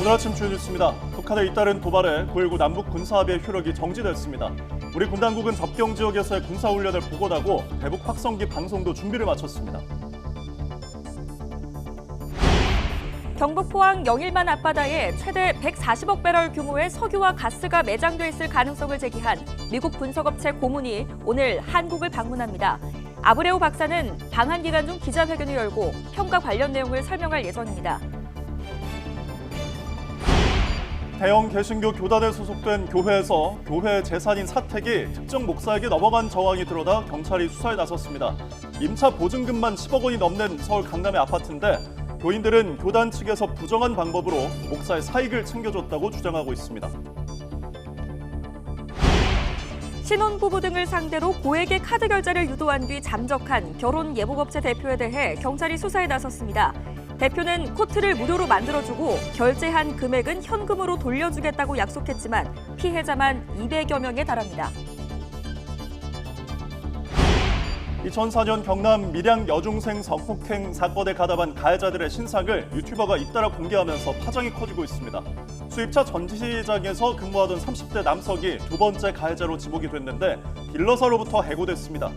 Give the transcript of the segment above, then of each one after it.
오늘 아침 주요 뉴스입니다. 북한에 잇따른 도발에 9.19 남북 군사합의의 효력이 정지됐습니다. 우리 군 당국은 접경 지역에서의 군사훈련을 복원하고 대북 확성기 방송도 준비를 마쳤습니다. 경북 포항 영일만 앞바다에 최대 140억 배럴 규모의 석유와 가스가 매장돼 있을 가능성을 제기한 미국 분석업체 고문이 오늘 한국을 방문합니다. 아브레우 박사는 방한 기간 중 기자회견을 열고 평가 관련 내용을 설명할 예정입니다. 대형 개신교 교단에 소속된 교회에서 교회 재산인 사택이 특정 목사에게 넘어간 정황이 드러나 경찰이 수사에 나섰습니다. 임차 보증금만 10억 원이 넘는 서울 강남의 아파트인데 교인들은 교단 측에서 부정한 방법으로 목사의 사익을 챙겨줬다고 주장하고 있습니다. 신혼부부 등을 상대로 고액의 카드 결제를 유도한 뒤 잠적한 결혼 예복업체 대표에 대해 경찰이 수사에 나섰습니다. 대표는 코트를 무료로 만들어주고 결제한 금액은 현금으로 돌려주겠다고 약속했지만 피해자만 200여 명에 달합니다. 2004년 경남 밀양 여중생 성폭행 사건에 가담한 가해자들의 신상을 유튜버가 잇따라 공개하면서 파장이 커지고 있습니다. 수입차 전시장에서 근무하던 30대 남성이 두 번째 가해자로 지목이 됐는데 딜러사로부터 해고됐습니다.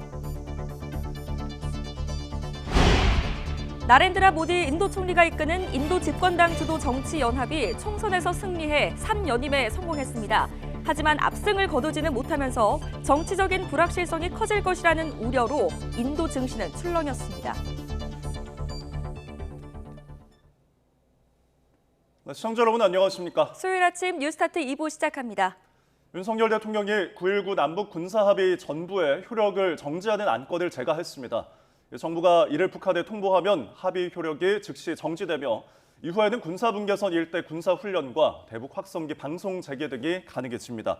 나렌드라 모디 인도 총리가 이끄는 인도 집권당 주도 정치연합이 총선에서 승리해 3연임에 성공했습니다. 하지만 압승을 거두지는 못하면서 정치적인 불확실성이 커질 것이라는 우려로 인도 증시는 출렁였습니다. 시청자 여러분 안녕하십니까? 수요일 아침 뉴스타트 2부 시작합니다. 윤석열 대통령이 9.19 남북 군사합의 전부의 효력을 정지하는 안건을 제거했습니다. 정부가 이를 북한에 통보하면 합의 효력이 즉시 정지되며 이후에는 군사분계선 일대 군사훈련과 대북 확성기 방송 재개 등이 가능해집니다.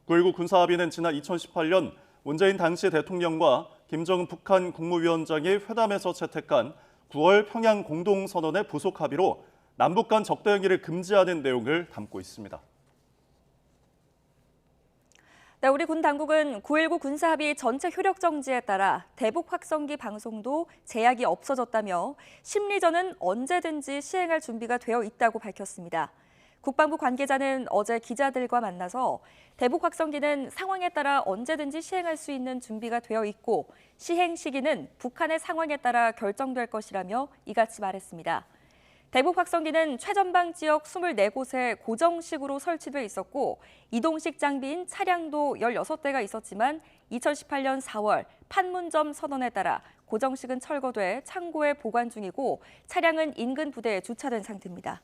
9.19 군사합의는 지난 2018년 문재인 당시 대통령과 김정은 북한 국무위원장이 회담에서 채택한 9월 평양 공동선언의 부속 합의로 남북 간 적대 행위를 금지하는 내용을 담고 있습니다. 네, 우리 군 당국은 9.19 군사합의 전체 효력 정지에 따라 대북 확성기 방송도 제약이 없어졌다며 심리전은 언제든지 시행할 준비가 되어 있다고 밝혔습니다. 국방부 관계자는 어제 기자들과 만나서 대북 확성기는 상황에 따라 언제든지 시행할 수 있는 준비가 되어 있고 시행 시기는 북한의 상황에 따라 결정될 것이라며 이같이 말했습니다. 대북 확성기는 최전방 지역 24곳에 고정식으로 설치돼 있었고 이동식 장비인 차량도 16대가 있었지만 2018년 4월 판문점 선언에 따라 고정식은 철거돼 창고에 보관 중이고 차량은 인근 부대에 주차된 상태입니다.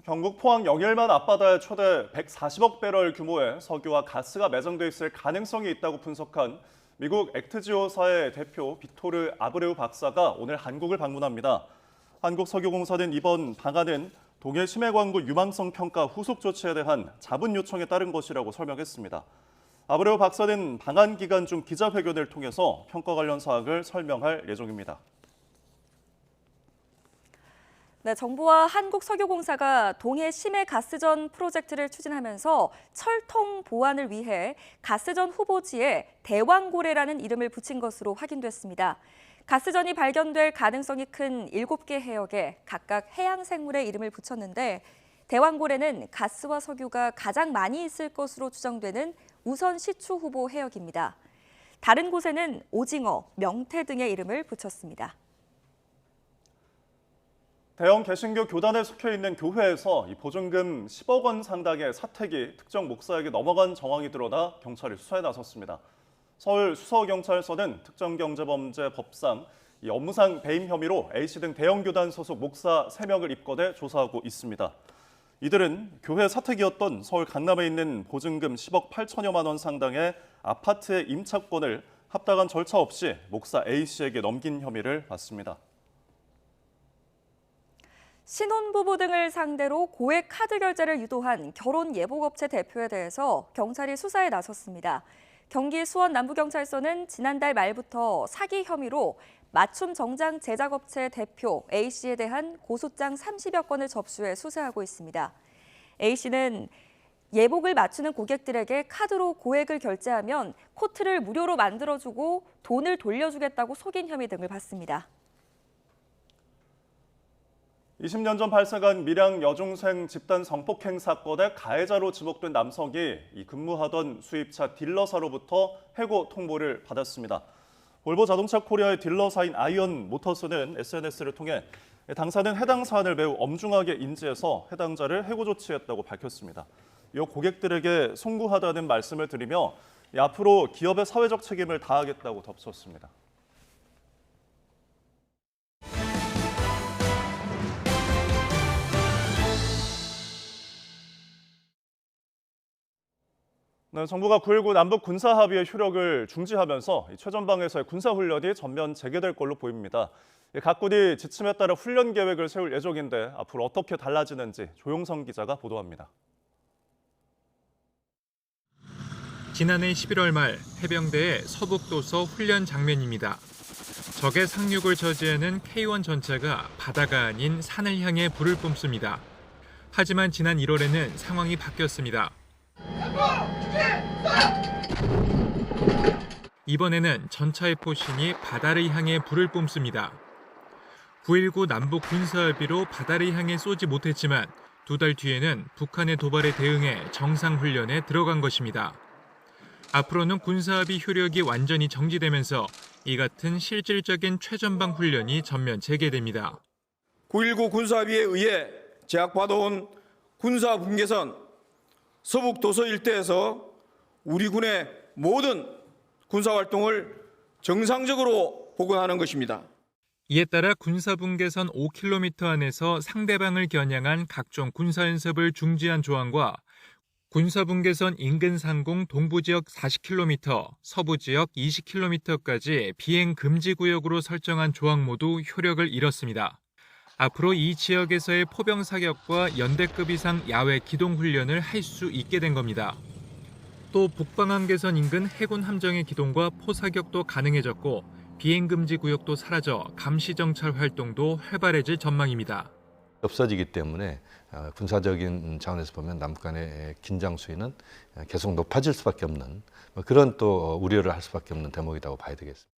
경북 포항 영일만 앞바다에 최대 140억 배럴 규모의 석유와 가스가 매장돼 있을 가능성이 있다고 분석한 미국 액트지오사의 대표 빅토르 아브레우 박사가 오늘 한국을 방문합니다. 한국석유공사는 이번 방안은 동해 심해광구 유망성 평가 후속 조치에 대한 자문 요청에 따른 것이라고 설명했습니다. 아브레우 박사는 방한 기간 중 기자회견을 통해서 평가 관련 사항을 설명할 예정입니다. 네, 정부와 한국석유공사가 동해 심해 가스전 프로젝트를 추진하면서 철통 보완을 위해 가스전 후보지에 대왕고래라는 이름을 붙인 것으로 확인됐습니다. 가스전이 발견될 가능성이 큰 7개 해역에 각각 해양 생물의 이름을 붙였는데 대왕고래는 가스와 석유가 가장 많이 있을 것으로 추정되는 우선 시추 후보 해역입니다. 다른 곳에는 오징어, 명태 등의 이름을 붙였습니다. 대형 개신교 교단에 속해 있는 교회에서 보증금 10억 원 상당의 사택이 특정 목사에게 넘어간 정황이 드러나 경찰이 수사에 나섰습니다. 서울 수서경찰서는 특정경제범죄법상 업무상 배임 혐의로 A씨 등 대형 교단 소속 목사 3명을 입건해 조사하고 있습니다. 이들은 교회 사택이었던 서울 강남에 있는 보증금 10억 8천여만 원 상당의 아파트의 임차권을 합당한 절차 없이 목사 A씨에게 넘긴 혐의를 받습니다. 신혼부부 등을 상대로 고액 카드 결제를 유도한 결혼 예복업체 대표에 대해서 경찰이 수사에 나섰습니다. 경기 수원 남부경찰서는 지난달 말부터 사기 혐의로 맞춤 정장 제작업체 대표 A씨에 대한 고소장 30여 건을 접수해 수사하고 있습니다. A씨는 예복을 맞추는 고객들에게 카드로 고액을 결제하면 코트를 무료로 만들어주고 돈을 돌려주겠다고 속인 혐의 등을 받습니다. 20년 전 발생한 밀양 여중생 집단 성폭행 사건의 가해자로 지목된 남성이 근무하던 수입차 딜러사로부터 해고 통보를 받았습니다. 볼보 자동차 코리아의 딜러사인 아이언 모터스는 SNS를 통해 당사는 해당 사안을 매우 엄중하게 인지해서 해당자를 해고 조치했다고 밝혔습니다. 이어 고객들에게 송구하다는 말씀을 드리며 앞으로 기업의 사회적 책임을 다하겠다고 덧붙였습니다. 네, 정부가 9.19 남북 군사합의의 효력을 중지하면서 최전방에서의 군사훈련이 전면 재개될 걸로 보입니다. 각 군이 지침에 따라 훈련 계획을 세울 예정인데 앞으로 어떻게 달라지는지 조용성 기자가 보도합니다. 지난해 11월 말 해병대의 서북도서 훈련 장면입니다. 적의 상륙을 저지하는 K1 전차가 바다가 아닌 산을 향해 불을 뿜습니다. 하지만 지난 1월에는 상황이 바뀌었습니다. 이번에는 전차의 포신이 바다를 향해 불을 뿜습니다. 9.19 남북 군사합의로 바다를 향해 쏘지 못했지만 2달 뒤에는 북한의 도발에 대응해 정상훈련에 들어간 것입니다. 앞으로는 군사합의 효력이 완전히 정지되면서 이 같은 실질적인 최전방 훈련이 전면 재개됩니다. 9.19 군사합의에 의해 제약받아온 군사분계선 서북도서 일대에서 우리 군의 모든 군사활동을 정상적으로 복원하는 것입니다. 이에 따라 군사분계선 5km 안에서 상대방을 겨냥한 각종 군사연습을 중지한 조항과 군사분계선 인근 상공 동부지역 40km, 서부지역 20km까지 비행 금지 구역으로 설정한 조항 모두 효력을 잃었습니다. 앞으로 이 지역에서의 포병 사격과 연대급 이상 야외 기동 훈련을 할 수 있게 된 겁니다. 또 북방한계선 인근 해군 함정의 기동과 포사격도 가능해졌고 비행 금지 구역도 사라져 감시 정찰 활동도 활발해질 전망입니다. 없어지기 때문에 군사적인 차원에서 보면 남북 간의 긴장 수위는 계속 높아질 수밖에 없는 그런 또 우려를 할 수밖에 없는 대목이라고 봐야 되겠습니다.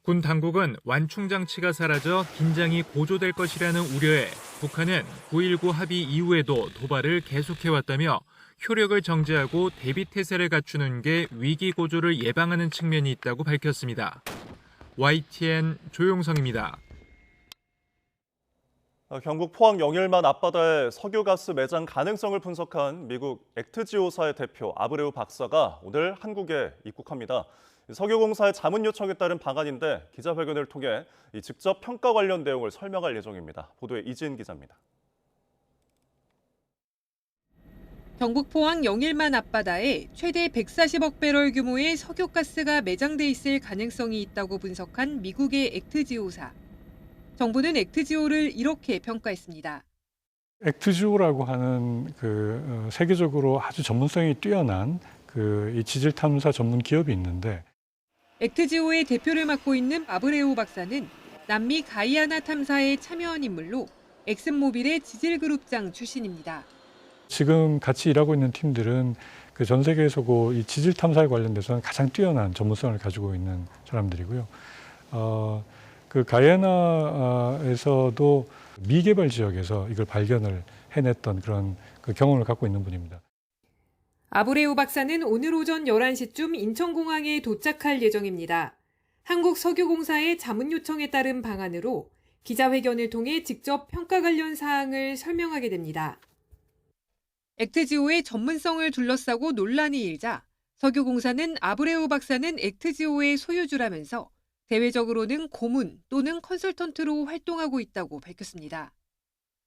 군 당국은 완충 장치가 사라져 긴장이 고조될 것이라는 우려에 북한은 9.19 합의 이후에도 도발을 계속해왔다며 효력을 정지하고 대비 태세를 갖추는 게 위기 고조를 예방하는 측면이 있다고 밝혔습니다. YTN 조용성입니다. 경북 포항 영일만 앞바다의 석유가스 매장 가능성을 분석한 미국 액트지오사의 대표 아브레우 박사가 오늘 한국에 입국합니다. 석유공사의 자문 요청에 따른 방안인데 기자회견을 통해 직접 평가 관련 내용을 설명할 예정입니다. 보도에 이지은 기자입니다. 경북 포항 영일만 앞바다에 최대 140억 배럴 규모의 석유가스가 매장돼 있을 가능성이 있다고 분석한 미국의 액트지오사. 정부는 액트지오를 이렇게 평가했습니다. 액트지오라고 하는 세계적으로 아주 전문성이 뛰어난 이 지질 탐사 전문 기업이 있는데 액트지오의 대표를 맡고 있는 아브레오 박사는 남미 가이아나 탐사에 참여한 인물로 엑슨모빌의 지질그룹장 출신입니다. 지금 같이 일하고 있는 팀들은 전 세계에서 이 지질 탐사에 관련돼서는 가장 뛰어난 전문성을 가지고 있는 사람들이고요. 가이아나에서도 미개발 지역에서 이걸 발견을 해냈던 그런 경험을 갖고 있는 분입니다. 아브레오 박사는 오늘 오전 11시쯤 인천공항에 도착할 예정입니다. 한국석유공사의 자문 요청에 따른 방안으로 기자회견을 통해 직접 평가 관련 사항을 설명하게 됩니다. 액트지오의 전문성을 둘러싸고 논란이 일자 석유공사는 아브레오 박사는 액트지오의 소유주라면서 대외적으로는 고문 또는 컨설턴트로 활동하고 있다고 밝혔습니다.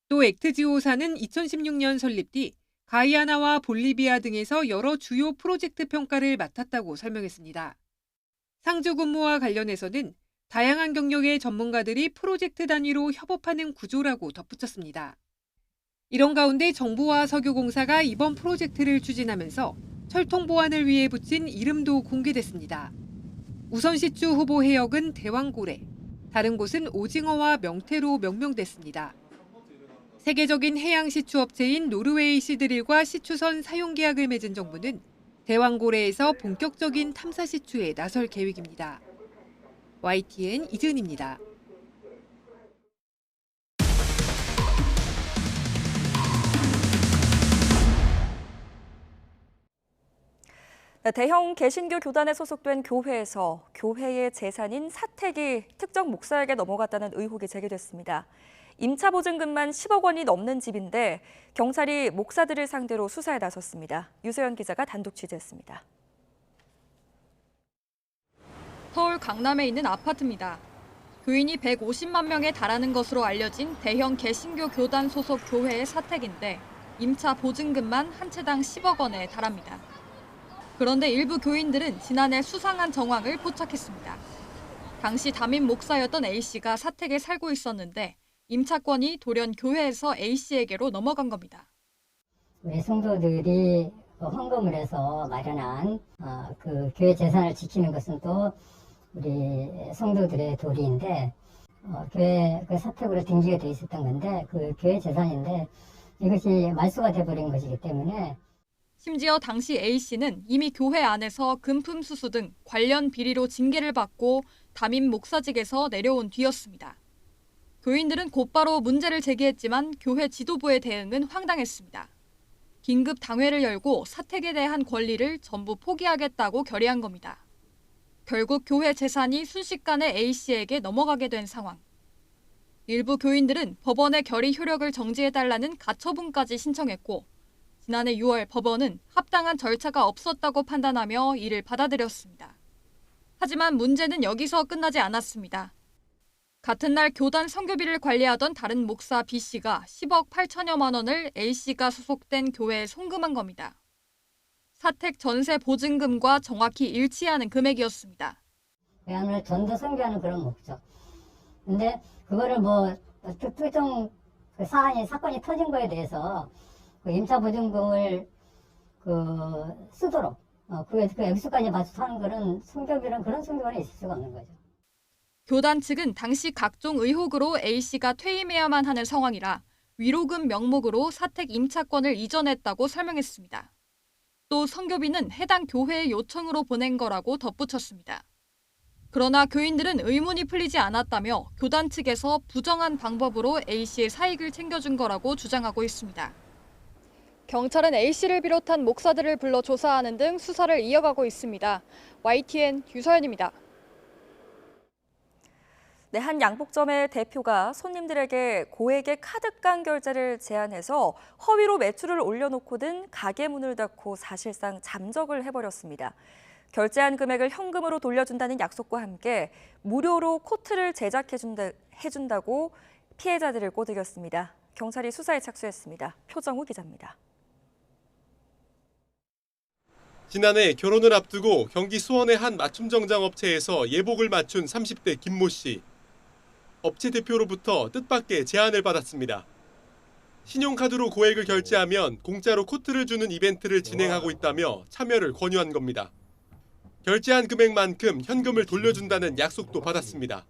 또 액트지오사는 2016년 설립 뒤 가이아나와 볼리비아 등에서 여러 주요 프로젝트 평가를 맡았다고 설명했습니다. 상주 근무와 관련해서는 다양한 경력의 전문가들이 프로젝트 단위로 협업하는 구조라고 덧붙였습니다. 이런 가운데 정부와 석유공사가 이번 프로젝트를 추진하면서 철통 보완을 위해 붙인 이름도 공개됐습니다. 우선 시추 후보 해역은 대왕고래, 다른 곳은 오징어와 명태로 명명됐습니다. 세계적인 해양 시추 업체인 노르웨이 시드릴과 시추선 사용 계약을 맺은 정부는 대왕고래에서 본격적인 탐사 시추에 나설 계획입니다. YTN 이지은입니다. 대형 개신교 교단에 소속된 교회에서 교회의 재산인 사택이 특정 목사에게 넘어갔다는 의혹이 제기됐습니다. 임차 보증금만 10억 원이 넘는 집인데 경찰이 목사들을 상대로 수사에 나섰습니다. 유세연 기자가 단독 취재했습니다. 서울 강남에 있는 아파트입니다. 교인이 150만 명에 달하는 것으로 알려진 대형 개신교 교단 소속 교회의 사택인데 임차 보증금만 한 채당 10억 원에 달합니다. 그런데 일부 교인들은 지난해 수상한 정황을 포착했습니다. 당시 담임 목사였던 A씨가 사택에 살고 있었는데 임차권이 돌연 교회에서 A씨에게로 넘어간 겁니다. 우리 성도들이 헌금을 해서 마련한 그 교회 재산을 지키는 것은 또 우리 성도들의 도리인데 교회 그 사택으로 등기가 돼 있었던 건데 그 교회 재산인데 이것이 말소가 돼버린 것이기 때문에 심지어 당시 A씨는 이미 교회 안에서 금품 수수 등 관련 비리로 징계를 받고 담임 목사직에서 내려온 뒤였습니다. 교인들은 곧바로 문제를 제기했지만 교회 지도부의 대응은 황당했습니다. 긴급 당회를 열고 사택에 대한 권리를 전부 포기하겠다고 결의한 겁니다. 결국 교회 재산이 순식간에 A씨에게 넘어가게 된 상황. 일부 교인들은 법원의 결의 효력을 정지해달라는 가처분까지 신청했고 지난해 6월 법원은 합당한 절차가 없었다고 판단하며 이를 받아들였습니다. 하지만 문제는 여기서 끝나지 않았습니다. 같은 날 교단 선교비를 관리하던 다른 목사 B씨가 10억 8천여만 원을 A씨가 소속된 교회에 송금한 겁니다. 사택 전세 보증금과 정확히 일치하는 금액이었습니다. 외환을 전도 선교하는 그런 목적. 근데 그거를 뭐 특정 그 사건이 터진 거에 대해서 그 임차 보증금을 쓰도록 그 액수까지 맞춰서 하는 그런 선교비란 그런 선교관이 있을 수가 없는 거죠. 교단 측은 당시 각종 의혹으로 A씨가 퇴임해야만 하는 상황이라 위로금 명목으로 사택 임차권을 이전했다고 설명했습니다. 또 선교비는 해당 교회의 요청으로 보낸 거라고 덧붙였습니다. 그러나 교인들은 의문이 풀리지 않았다며 교단 측에서 부정한 방법으로 A씨의 사익을 챙겨준 거라고 주장하고 있습니다. 경찰은 A씨를 비롯한 목사들을 불러 조사하는 등 수사를 이어가고 있습니다. YTN 유서연입니다. 네, 한 양복점의 대표가 손님들에게 고액의 카드깡 결제를 제안해서 허위로 매출을 올려놓고 든 가게 문을 닫고 사실상 잠적을 해버렸습니다. 결제한 금액을 현금으로 돌려준다는 약속과 함께 무료로 코트를 제작해준다고 피해자들을 꼬드겼습니다. 경찰이 수사에 착수했습니다. 표정우 기자입니다. 지난해 결혼을 앞두고 경기 수원의 한 맞춤 정장 업체에서 예복을 맞춘 30대 김모 씨. 업체 대표로부터 뜻밖의 제안을 받았습니다. 신용카드로 고액을 결제하면 공짜로 코트를 주는 이벤트를 진행하고 있다며 참여를 권유한 겁니다. 결제한 금액만큼 현금을 돌려준다는 약속도 받았습니다.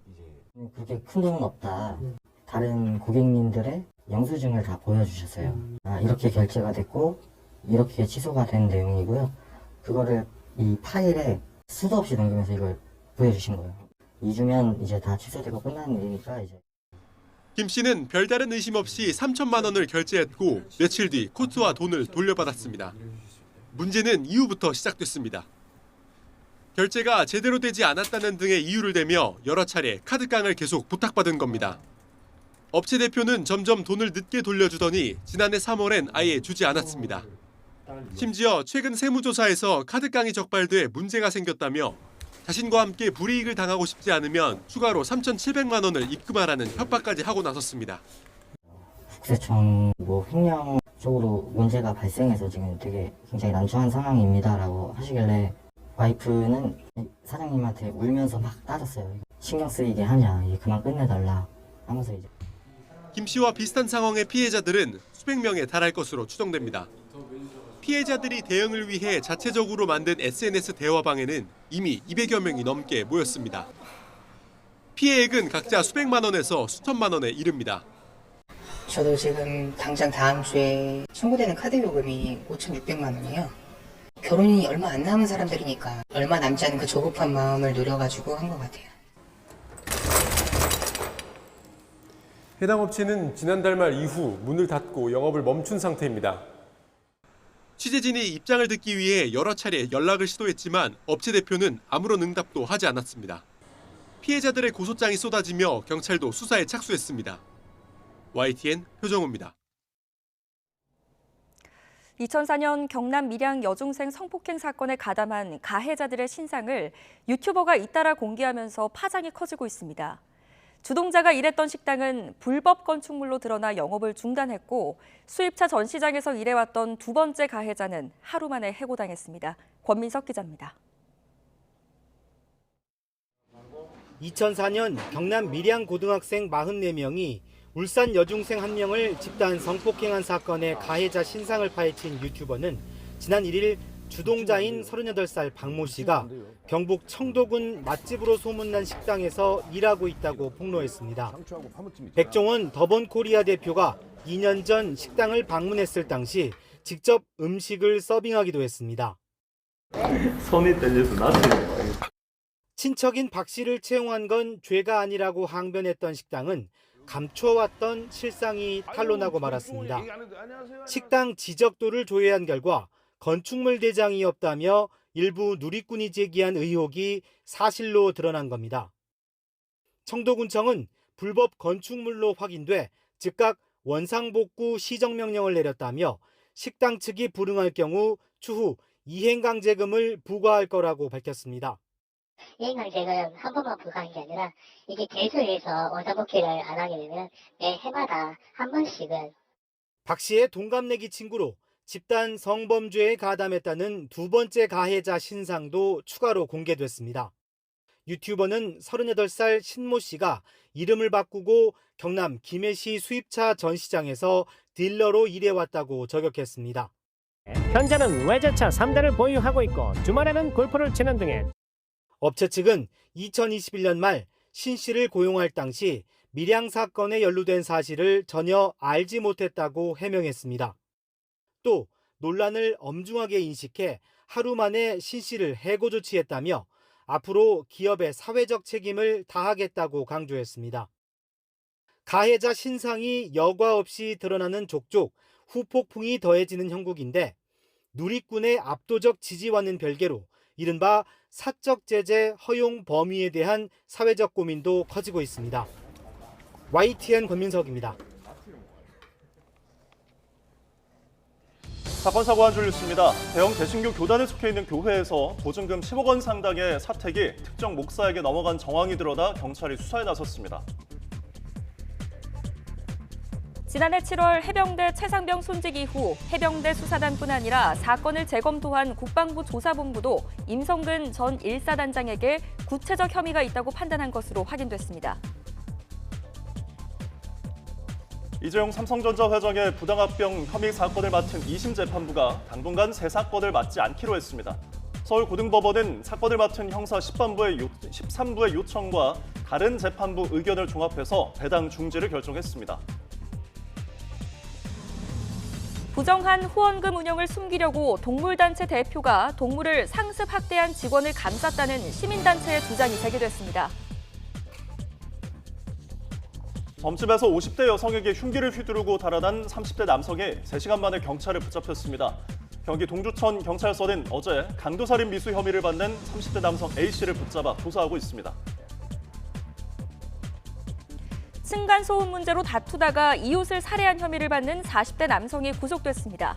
그렇게 큰 돈은 없다. 다른 고객님들의 영수증을 다 보여주셨어요. 이렇게 결제가 됐고 이렇게 취소가 된 내용이고요. 그거를 이 파일에 수도 없이 넘기면서 이걸 보여주신 거예요. 2주면 이제 다 취소되고 끝나는 일이니까 이제. 김 씨는 별다른 의심 없이 3천만 원을 결제했고 며칠 뒤 코트와 돈을 돌려받았습니다. 문제는 이후부터 시작됐습니다. 결제가 제대로 되지 않았다는 등의 이유를 대며 여러 차례 카드깡을 계속 부탁받은 겁니다. 업체 대표는 점점 돈을 늦게 돌려주더니 지난해 3월엔 아예 주지 않았습니다. 심지어 최근 세무조사에서 카드깡이 적발돼 문제가 생겼다며 자신과 함께 불이익을 당하고 싶지 않으면 추가로 3,700만 원을 입금하라는 협박까지 하고 나섰습니다. 국세청 횡령 쪽으로 문제가 발생해서 지금 되게 굉장히 난처한 상황입니다라고 하시길래 와이프는 사장님한테 울면서 막 따졌어요. 신경 쓰이게 하냐, 이제 그만 끝내달라 하면서 이제. 김 씨와 비슷한 상황의 피해자들은 수백 명에 달할 것으로 추정됩니다. 피해자들이 대응을 위해 자체적으로 만든 SNS 대화방에는 이미 200여 명이 넘게 모였습니다. 피해액은 각자 수백만 원에서 수천만 원에 이릅니다. 저도 지금 당장 다음 주에 청구되는 카드 요금이 5,600만 원이에요. 결혼이 얼마 안 남은 사람들이니까 얼마 남지 않은 그 조급한 마음을 노려가지고 한 것 같아요. 해당 업체는 지난달 말 이후 문을 닫고 영업을 멈춘 상태입니다. 취재진이 입장을 듣기 위해 여러 차례 연락을 시도했지만 업체 대표는 아무런 응답도 하지 않았습니다. 피해자들의 고소장이 쏟아지며 경찰도 수사에 착수했습니다. YTN 표정호입니다. 2004년 경남 밀양 여중생 성폭행 사건에 가담한 가해자들의 신상을 유튜버가 잇따라 공개하면서 파장이 커지고 있습니다. 주동자가 일했던 식당은 불법 건축물로 드러나 영업을 중단했고 수입차 전시장에서 일해왔던 두 번째 가해자는 하루 만에 해고당했습니다. 권민석 기자입니다. 2004년 경남 밀양 고등학생 44명이 울산 여중생 1명을 집단 성폭행한 사건의 가해자 신상을 파헤친 유튜버는 지난 1일 주동자인 38살 박모 씨가 경북 청도군 맛집으로 소문난 식당에서 일하고 있다고 폭로했습니다. 백종원 더본코리아 대표가 2년 전 식당을 방문했을 당시 직접 음식을 서빙하기도 했습니다. 손이 떨려서 낯설어요. 친척인 박 씨를 채용한 건 죄가 아니라고 항변했던 식당은 감춰왔던 실상이 탄로나고 말았습니다. 식당 지적도를 조회한 결과 건축물 대장이 없다며 일부 누리꾼이 제기한 의혹이 사실로 드러난 겁니다. 청도군청은 불법 건축물로 확인돼 즉각 원상복구 시정명령을 내렸다며 식당 측이 불응할 경우 추후 이행강제금을 부과할 거라고 밝혔습니다. 이행강제금 한 번만 부과한 게 아니라 이게 계속해서 원상복귀를 안 하게 되면 매 해마다 한 번씩은. 박 씨의 동갑내기 친구로 집단 성범죄에 가담했다는 두 번째 가해자 신상도 추가로 공개됐습니다. 유튜버는 38살 신모 씨가 이름을 바꾸고 경남 김해시 수입차 전시장에서 딜러로 일해왔다고 저격했습니다. 현재는 외제차 3대를 보유하고 있고 주말에는 골프를 치는 등의 업체 측은 2021년 말 신 씨를 고용할 당시 밀양 사건에 연루된 사실을 전혀 알지 못했다고 해명했습니다. 또 논란을 엄중하게 인식해 하루 만에 신 씨를 해고 조치했다며 앞으로 기업의 사회적 책임을 다하겠다고 강조했습니다. 가해자 신상이 여과 없이 드러나는 족족 후폭풍이 더해지는 형국인데 누리꾼의 압도적 지지와는 별개로 이른바 사적 제재 허용 범위에 대한 사회적 고민도 커지고 있습니다. YTN 권민석입니다. 사건 사고 한 줄 뉴스입니다. 대형 개신교 교단에 속해 있는 교회에서 보증금 10억 원 상당의 사택이 특정 목사에게 넘어간 정황이 드러나 경찰이 수사에 나섰습니다. 지난해 7월 해병대 최상병 손직 이후 해병대 수사단뿐 아니라 사건을 재검토한 국방부 조사본부도 임성근 전 1사단장에게 구체적 혐의가 있다고 판단한 것으로 확인됐습니다. 이재용 삼성전자 회장의 부당합병 혐의 사건을 맡은 2심 재판부가 당분간 새 사건을 맡지 않기로 했습니다. 서울고등법원은 사건을 맡은 형사 13부의 요청과 다른 재판부 의견을 종합해서 배당 중지를 결정했습니다. 부정한 후원금 운영을 숨기려고 동물단체 대표가 동물을 상습 학대한 직원을 감쌌다는 시민단체의 주장이 제기됐습니다. 점집에서 50대 여성에게 흉기를 휘두르고 달아난 30대 남성이 3시간 만에 경찰에 붙잡혔습니다. 경기 동두천 경찰서는 어제 강도살인 미수 혐의를 받는 30대 남성 A씨를 붙잡아 조사하고 있습니다. 층간소음 문제로 다투다가 이웃을 살해한 혐의를 받는 40대 남성이 구속됐습니다.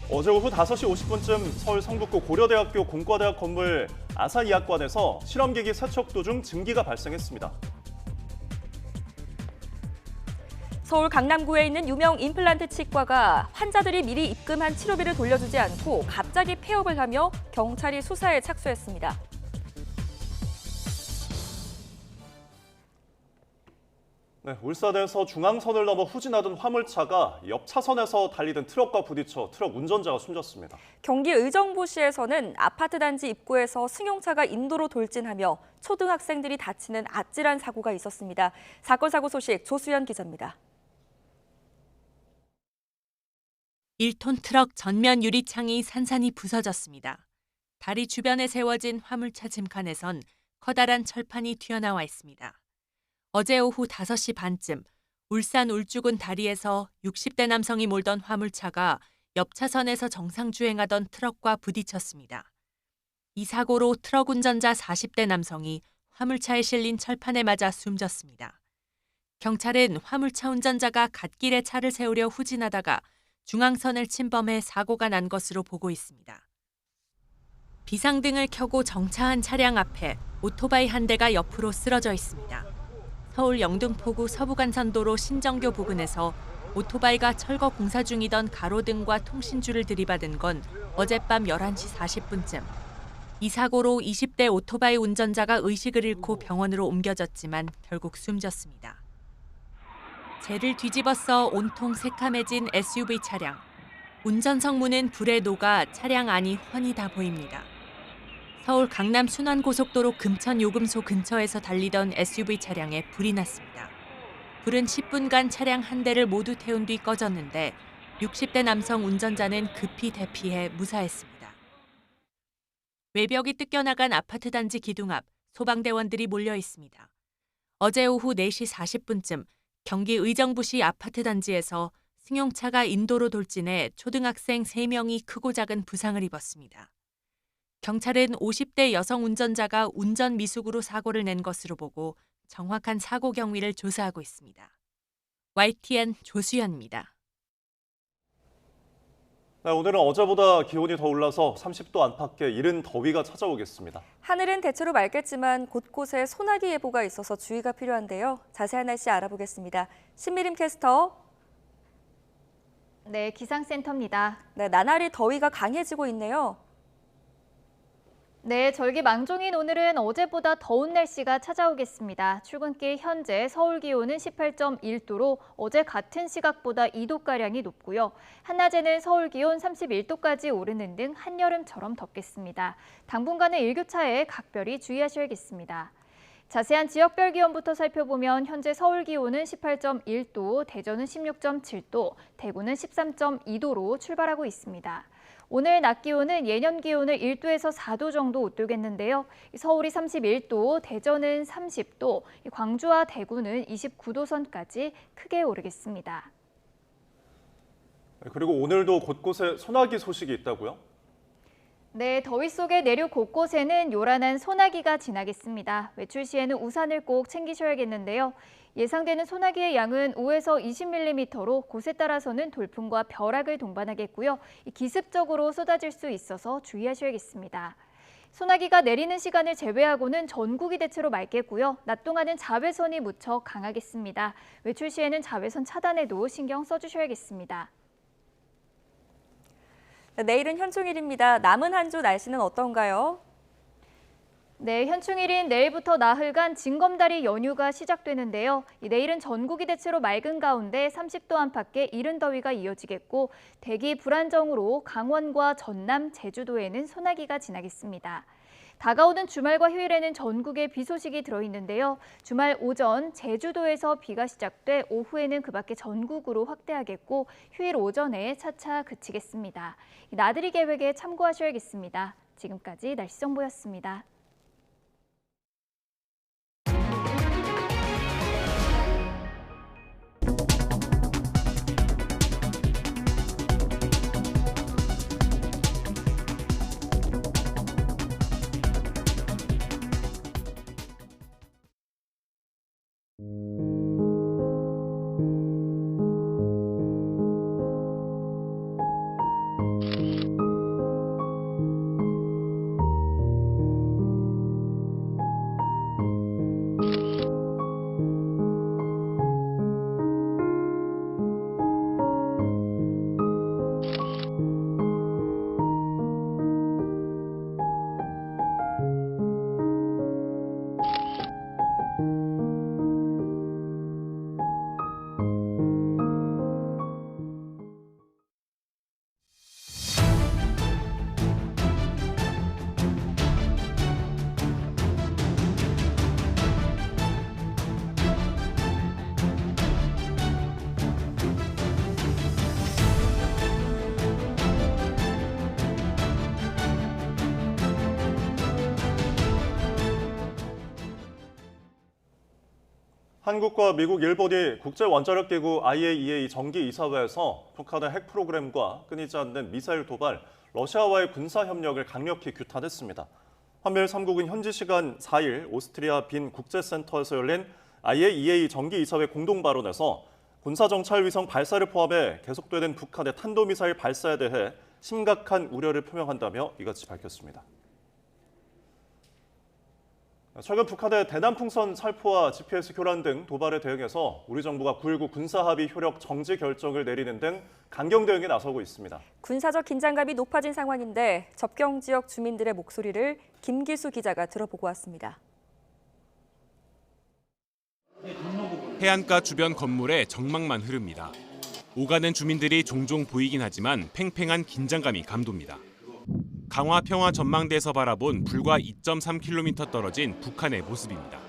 어제 오후 5시 50분쯤 서울 성북구 고려대학교 공과대학 건물 아산이학관에서 실험기기 세척 도중 증기가 발생했습니다. 서울 강남구에 있는 유명 임플란트 치과가 환자들이 미리 입금한 치료비를 돌려주지 않고 갑자기 폐업을 하며 경찰이 수사에 착수했습니다. 네, 울산에서 중앙선을 넘어 후진하던 화물차가 옆 차선에서 달리던 트럭과 부딪혀 트럭 운전자가 숨졌습니다. 경기 의정부시에서는 아파트 단지 입구에서 승용차가 인도로 돌진하며 초등학생들이 다치는 아찔한 사고가 있었습니다. 사건 사고 소식 조수연 기자입니다. 1톤 트럭 전면 유리창이 산산이 부서졌습니다. 다리 주변에 세워진 화물차 짐칸에선 커다란 철판이 튀어나와 있습니다. 어제 오후 5시 반쯤 울산 울주군 다리에서 60대 남성이 몰던 화물차가 옆 차선에서 정상 주행하던 트럭과 부딪혔습니다. 이 사고로 트럭 운전자 40대 남성이 화물차에 실린 철판에 맞아 숨졌습니다. 경찰은 화물차 운전자가 갓길에 차를 세우려 후진하다가 중앙선을 침범해 사고가 난 것으로 보고 있습니다. 비상등을 켜고 정차한 차량 앞에 오토바이 한 대가 옆으로 쓰러져 있습니다. 서울 영등포구 서부간선도로 신정교 부근에서 오토바이가 철거 공사 중이던 가로등과 통신줄을 들이받은 건 어젯밤 11시 40분쯤. 이 사고로 20대 오토바이 운전자가 의식을 잃고 병원으로 옮겨졌지만 결국 숨졌습니다. 재를 뒤집어써 온통 새카매진 SUV 차량. 운전석 문은 불에 녹아 차량 안이 훤히 다 보입니다. 서울 강남 순환고속도로 금천 요금소 근처에서 달리던 SUV 차량에 불이 났습니다. 불은 10분간 차량 한 대를 모두 태운 뒤 꺼졌는데 60대 남성 운전자는 급히 대피해 무사했습니다. 외벽이 뜯겨나간 아파트 단지 기둥 앞 소방대원들이 몰려 있습니다. 어제 오후 4시 40분쯤 경기 의정부시 아파트 단지에서 승용차가 인도로 돌진해 초등학생 3명이 크고 작은 부상을 입었습니다. 경찰은 50대 여성 운전자가 운전 미숙으로 사고를 낸 것으로 보고 정확한 사고 경위를 조사하고 있습니다. YTN 조수연입니다. 네, 오늘은 어제보다 기온이 더 올라서 30도 안팎의 이른 더위가 찾아오겠습니다. 하늘은 대체로 맑겠지만 곳곳에 소나기 예보가 있어서 주의가 필요한데요. 자세한 날씨 알아보겠습니다. 신미림 캐스터. 네, 기상센터입니다. 네, 나날이 더위가 강해지고 있네요. 네, 절기망종인 오늘은 어제보다 더운 날씨가 찾아오겠습니다. 출근길 현재 서울 기온은 18.1도로 어제 같은 시각보다 2도가량이 높고요. 한낮에는 서울 기온 31도까지 오르는 등 한여름처럼 덥겠습니다. 당분간은 일교차에 각별히 주의하셔야겠습니다. 자세한 지역별 기온부터 살펴보면 현재 서울 기온은 18.1도, 대전은 16.7도, 대구는 13.2도로 출발하고 있습니다. 오늘 낮 기온은 예년 기온을 1도에서 4도 정도 웃돌겠는데요. 서울이 31도, 대전은 30도, 광주와 대구는 29도 선까지 크게 오르겠습니다. 그리고 오늘도 곳곳에 소나기 소식이 있다고요? 네, 더위 속에 내륙 곳곳에는 요란한 소나기가 지나겠습니다. 외출 시에는 우산을 꼭 챙기셔야겠는데요. 예상되는 소나기의 양은 5에서 20mm로 곳에 따라서는 돌풍과 벼락을 동반하겠고요. 기습적으로 쏟아질 수 있어서 주의하셔야겠습니다. 소나기가 내리는 시간을 제외하고는 전국이 대체로 맑겠고요. 낮 동안은 자외선이 무척 강하겠습니다. 외출 시에는 자외선 차단에도 신경 써주셔야겠습니다. 내일은 현충일입니다. 남은 한 주 날씨는 어떤가요? 네, 현충일인 내일부터 나흘간 징검다리 연휴가 시작되는데요. 내일은 전국이 대체로 맑은 가운데 30도 안팎의 이른 더위가 이어지겠고 대기 불안정으로 강원과 전남, 제주도에는 소나기가 지나겠습니다. 다가오는 주말과 휴일에는 전국에 비 소식이 들어있는데요. 주말 오전 제주도에서 비가 시작돼 오후에는 그 밖에 전국으로 확대하겠고 휴일 오전에 차차 그치겠습니다. 나들이 계획에 참고하셔야겠습니다. 지금까지 날씨 정보였습니다. 한국과 미국, 일본이 국제원자력기구 IAEA 정기이사회에서 북한의 핵 프로그램과 끊이지 않는 미사일 도발, 러시아와의 군사협력을 강력히 규탄했습니다. 한미일 3국은 현지 시간 4일 오스트리아 빈 국제센터에서 열린 IAEA 정기이사회 공동발언에서 군사정찰위성 발사를 포함해 계속되는 북한의 탄도미사일 발사에 대해 심각한 우려를 표명한다며 이같이 밝혔습니다. 최근 북한의 대남풍선 살포와 GPS 교란 등 도발에 대응해서 우리 정부가 9.19 군사합의 효력 정지 결정을 내리는 등 강경 대응에 나서고 있습니다. 군사적 긴장감이 높아진 상황인데 접경 지역 주민들의 목소리를 김기수 기자가 들어보고 왔습니다. 해안가 주변 건물에 정막만 흐릅니다. 오가는 주민들이 종종 보이긴 하지만 팽팽한 긴장감이 감돕니다. 강화 평화 전망대에서 바라본 불과 2.3km 떨어진 북한의 모습입니다.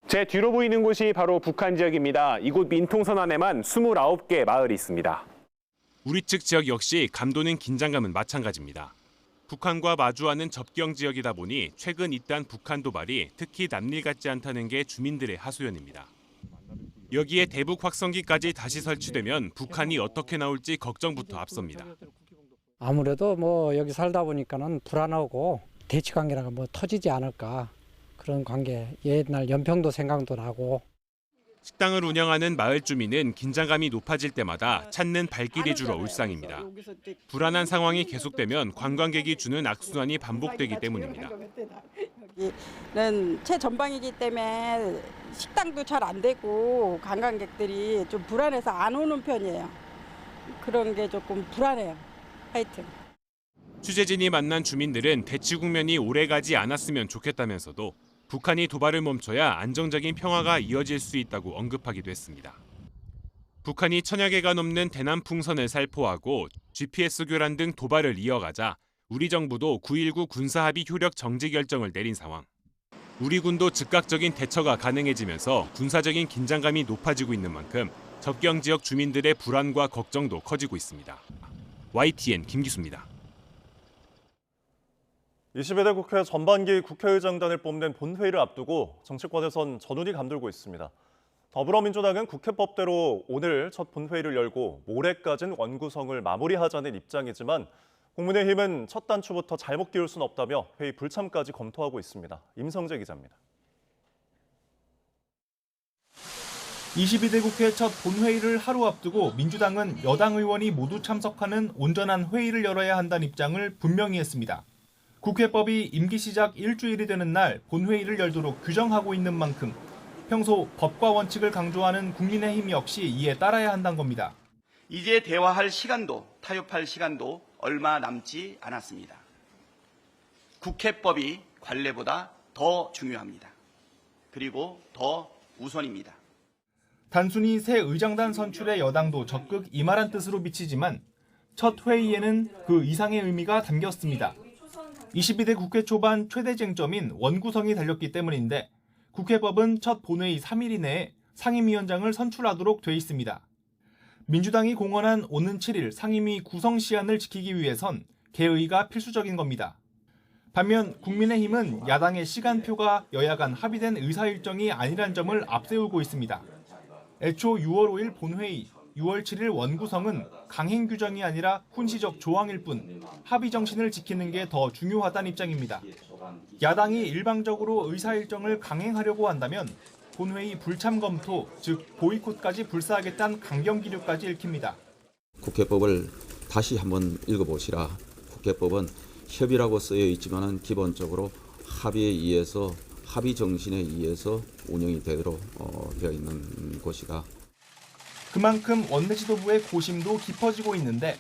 제 뒤로 보이는 곳이 바로 북한 지역입니다. 이곳 민통선 안에만 29개 마을이 있습니다. 우리 측 지역 역시 감도는 긴장감은 마찬가지입니다. 북한과 마주하는 접경 지역이다 보니 최근 잇단 북한 도발이 특히 남일 같지 않다는 게 주민들의 하소연입니다. 여기에 대북 확성기까지 다시 설치되면 북한이 어떻게 나올지 걱정부터 앞섭니다. 아무래도 뭐 여기 살다 보니까는 불안하고 대치 관계라가 뭐 터지지 않을까 그런 관계. 옛날 연평도 생각도 나고. 식당을 운영하는 마을 주민은 긴장감이 높아질 때마다 찾는 발길이 줄어 울상입니다. 불안한 상황이 계속되면 관광객이 주는 악순환이 반복되기 때문입니다. 여기는 최전방이기 때문에 식당도 잘 안 되고 관광객들이 좀 불안해서 안 오는 편이에요. 그런 게 조금 불안해요. 하여튼. 취재진이 만난 주민들은 대치 국면이 오래가지 않았으면 좋겠다면서도 북한이 도발을 멈춰야 안정적인 평화가 이어질 수 있다고 언급하기도 했습니다. 북한이 1000여 개가 넘는 대남풍선을 살포하고 GPS 교란 등 도발을 이어가자 우리 정부도 9.19 군사합의 효력 정지 결정을 내린 상황. 우리 군도 즉각적인 대처가 가능해지면서 군사적인 긴장감이 높아지고 있는 만큼 접경 지역 주민들의 불안과 걱정도 커지고 있습니다. YTN 김기수입니다. 22대 국회 전반기 국회의장단을 뽑는 본회의를 앞두고 정치권에선 전운이 감돌고 있습니다. 더불어민주당은 국회법대로 오늘 첫 본회의를 열고 모레까지는 원구성을 마무리하자는 입장이지만 국민의힘은 첫 단추부터 잘못 끼울 수는 없다며 회의 불참까지 검토하고 있습니다. 임성재 기자입니다. 22대 국회 첫 본회의를 하루 앞두고 민주당은 여당 의원이 모두 참석하는 온전한 회의를 열어야 한다는 입장을 분명히 했습니다. 국회법이 임기 시작 일주일이 되는 날 본회의를 열도록 규정하고 있는 만큼 평소 법과 원칙을 강조하는 국민의힘 역시 이에 따라야 한다는 겁니다. 이제 대화할 시간도 타협할 시간도 얼마 남지 않았습니다. 국회법이 관례보다 더 중요합니다. 그리고 더 우선입니다. 단순히 새 의장단 선출에 여당도 적극 임하란 뜻으로 비치지만 첫 회의에는 그 이상의 의미가 담겼습니다. 22대 국회 초반 최대 쟁점인 원구성이 달렸기 때문인데 국회법은 첫 본회의 3일 이내에 상임위원장을 선출하도록 돼 있습니다. 민주당이 공언한 오는 7일 상임위 구성 시한을 지키기 위해선 개의가 필수적인 겁니다. 반면 국민의힘은 야당의 시간표가 여야 간 합의된 의사일정이 아니란 점을 앞세우고 있습니다. 애초 6월 5일 본회의, 6월 7일 원구성은 강행 규정이 아니라 훈시적 조항일 뿐 합의 정신을 지키는 게 더 중요하다는 입장입니다. 야당이 일방적으로 의사일정을 강행하려고 한다면 본회의 불참 검토, 즉 보이콧까지 불사하겠다는 강경 기류까지 읽힙니다. 국회법을 다시 한번 읽어보시라. 국회법은 협의라고 쓰여 있지만은 기본적으로 합의에 의해서 합의 정신에 의해서 운영이 되도록 되어 있는 곳이다. 그만큼 원내 지도부의 고심도 깊어지고 있는데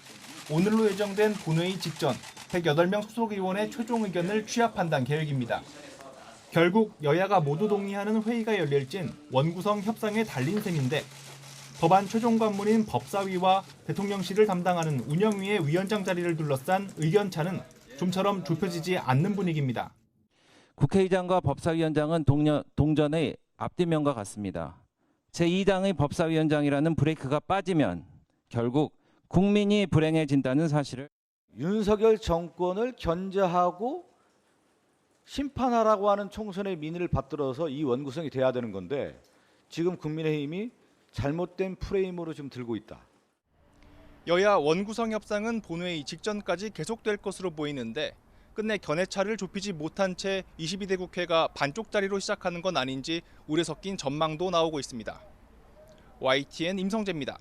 오늘로 예정된 본회의 직전 108명 소속 의원의 최종 의견을 취합한다는 계획입니다. 결국 여야가 모두 동의하는 회의가 열릴진 원구성 협상에 달린 셈인데 법안 최종 관문인 법사위와 대통령실을 담당하는 운영위의 위원장 자리를 둘러싼 의견차는 좀처럼 좁혀지지 않는 분위기입니다. 국회의장과 법사위원장은 동전의 앞뒷면과 같습니다. 제2당의 법사위원장이라는 브레이크가 빠지면 결국 국민이 불행해진다는 사실을 윤석열 정권을 견제하고 심판하라고 하는 총선의 민의를 받들어서 이 원구성이 돼야 되는 건데 지금 국민의힘이 잘못된 프레임으로 좀 들고 있다. 여야 원구성 협상은 본회의 직전까지 계속될 것으로 보이는데 끝내 견해차를 좁히지 못한 채 22대 국회가 반쪽짜리로 시작하는 건 아닌지 우려 섞인 전망도 나오고 있습니다. YTN 임성재입니다.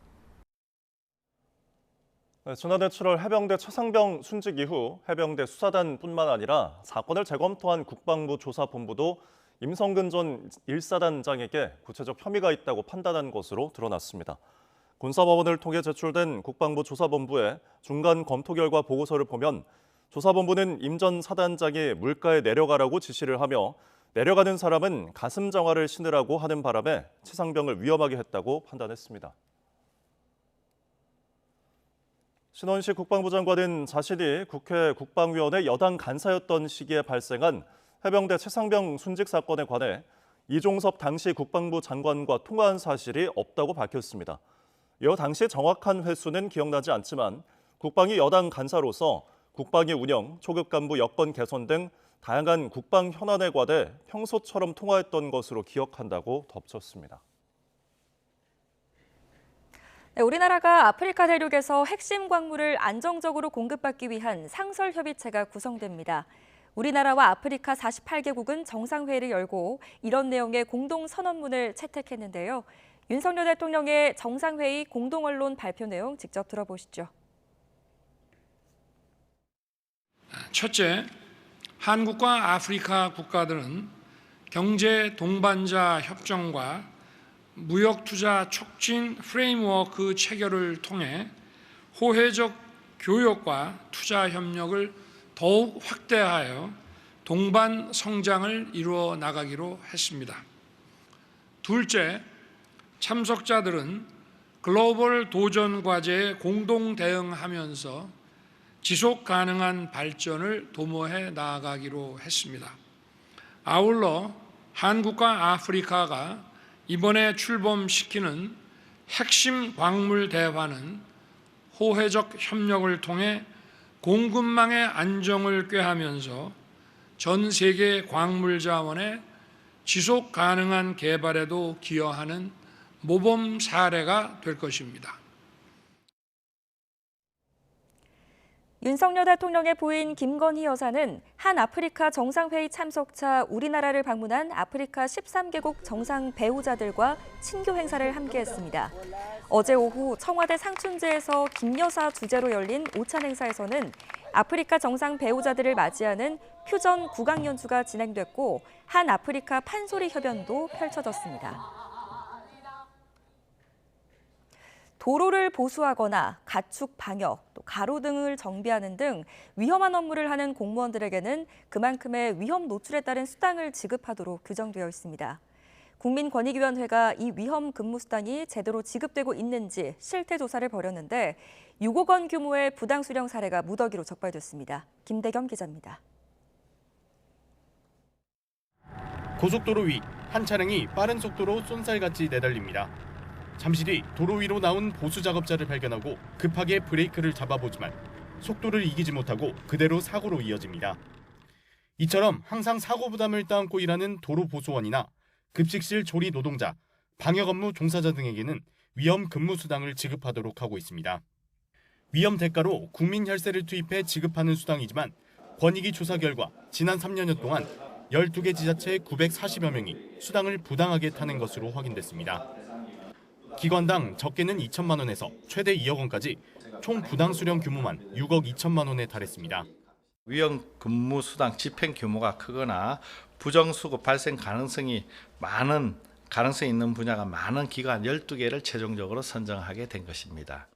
지난해 7월 해병대 최상병 순직 이후 해병대 수사단뿐만 아니라 사건을 재검토한 국방부 조사본부도 임성근 전 1사단장에게 구체적 혐의가 있다고 판단한 것으로 드러났습니다. 군사법원을 통해 제출된 국방부 조사본부의 중간 검토 결과 보고서를 보면 조사본부는 임 전 사단장이 물가에 내려가라고 지시를 하며 내려가는 사람은 가슴 정화를 신으라고 하는 바람에 최상병을 위험하게 했다고 판단했습니다. 신원식 국방부 장관은 자신이 국회 국방위원회 여당 간사였던 시기에 발생한 해병대 최상병 순직 사건에 관해 이종섭 당시 국방부 장관과 통화한 사실이 없다고 밝혔습니다. 이어 당시 정확한 횟수는 기억나지 않지만 국방위 여당 간사로서 국방위 운영, 초급 간부 여건 개선 등 다양한 국방 현안에 관해 평소처럼 통화했던 것으로 기억한다고 덧붙였습니다. 네, 우리나라가 아프리카 대륙에서 핵심 광물을 안정적으로 공급받기 위한 상설협의체가 구성됩니다. 우리나라와 아프리카 48개국은 정상회의를 열고 이런 내용의 공동선언문을 채택했는데요. 윤석열 대통령의 정상회의 공동언론 발표 내용 직접 들어보시죠. 첫째, 한국과 아프리카 국가들은 경제 동반자 협정과 무역투자 촉진 프레임워크 체결을 통해 호혜적 교역과 투자 협력을 더욱 확대하여 동반 성장을 이루어 나가기로 했습니다. 둘째, 참석자들은 글로벌 도전 과제에 공동 대응하면서 지속 가능한 발전을 도모해 나아가기로 했습니다. 아울러 한국과 아프리카가 이번에 출범시키는 핵심 광물 대화는 호혜적 협력을 통해 공급망의 안정을 꾀하면서 전 세계 광물 자원의 지속 가능한 개발에도 기여하는 모범 사례가 될 것입니다. 윤석열 대통령의 부인 김건희 여사는 한 아프리카 정상회의 참석차 우리나라를 방문한 아프리카 13개국 정상 배우자들과 친교 행사를 함께했습니다. 어제 오후 청와대 상춘제에서 김 여사 주재로 열린 오찬 행사에서는 아프리카 정상 배우자들을 맞이하는 퓨전 국악 연주가 진행됐고 한 아프리카 판소리 협연도 펼쳐졌습니다. 도로를 보수하거나 가축 방역, 또 가로등을 정비하는 등 위험한 업무를 하는 공무원들에게는 그만큼의 위험 노출에 따른 수당을 지급하도록 규정되어 있습니다. 국민권익위원회가 이 위험 근무 수당이 제대로 지급되고 있는지 실태 조사를 벌였는데 6억 원 규모의 부당 수령 사례가 무더기로 적발됐습니다. 김대겸 기자입니다. 고속도로 위 한 차량이 빠른 속도로 쏜살같이 내달립니다. 잠시 뒤 도로 위로 나온 보수 작업자를 발견하고 급하게 브레이크를 잡아보지만 속도를 이기지 못하고 그대로 사고로 이어집니다. 이처럼 항상 사고 부담을 떠안고 일하는 도로 보수원이나 급식실 조리 노동자, 방역 업무 종사자 등에게는 위험 근무 수당을 지급하도록 하고 있습니다. 위험 대가로 국민 혈세를 투입해 지급하는 수당이지만 권익위 조사 결과 지난 3년여 동안 12개 지자체 940여 명이 수당을 부당하게 타는 것으로 확인됐습니다. 기관당 적게는 2천만 원에서 최대 2억 원까지 총 부당 수령 규모만 6억 2천만 원에 달했습니다. 위험 근무 수당 집행 규모가 크거나 부정수급 발생 가능성이 있는 분야가 많은 기관 12개를 최종적으로 선정하게 된 것입니다.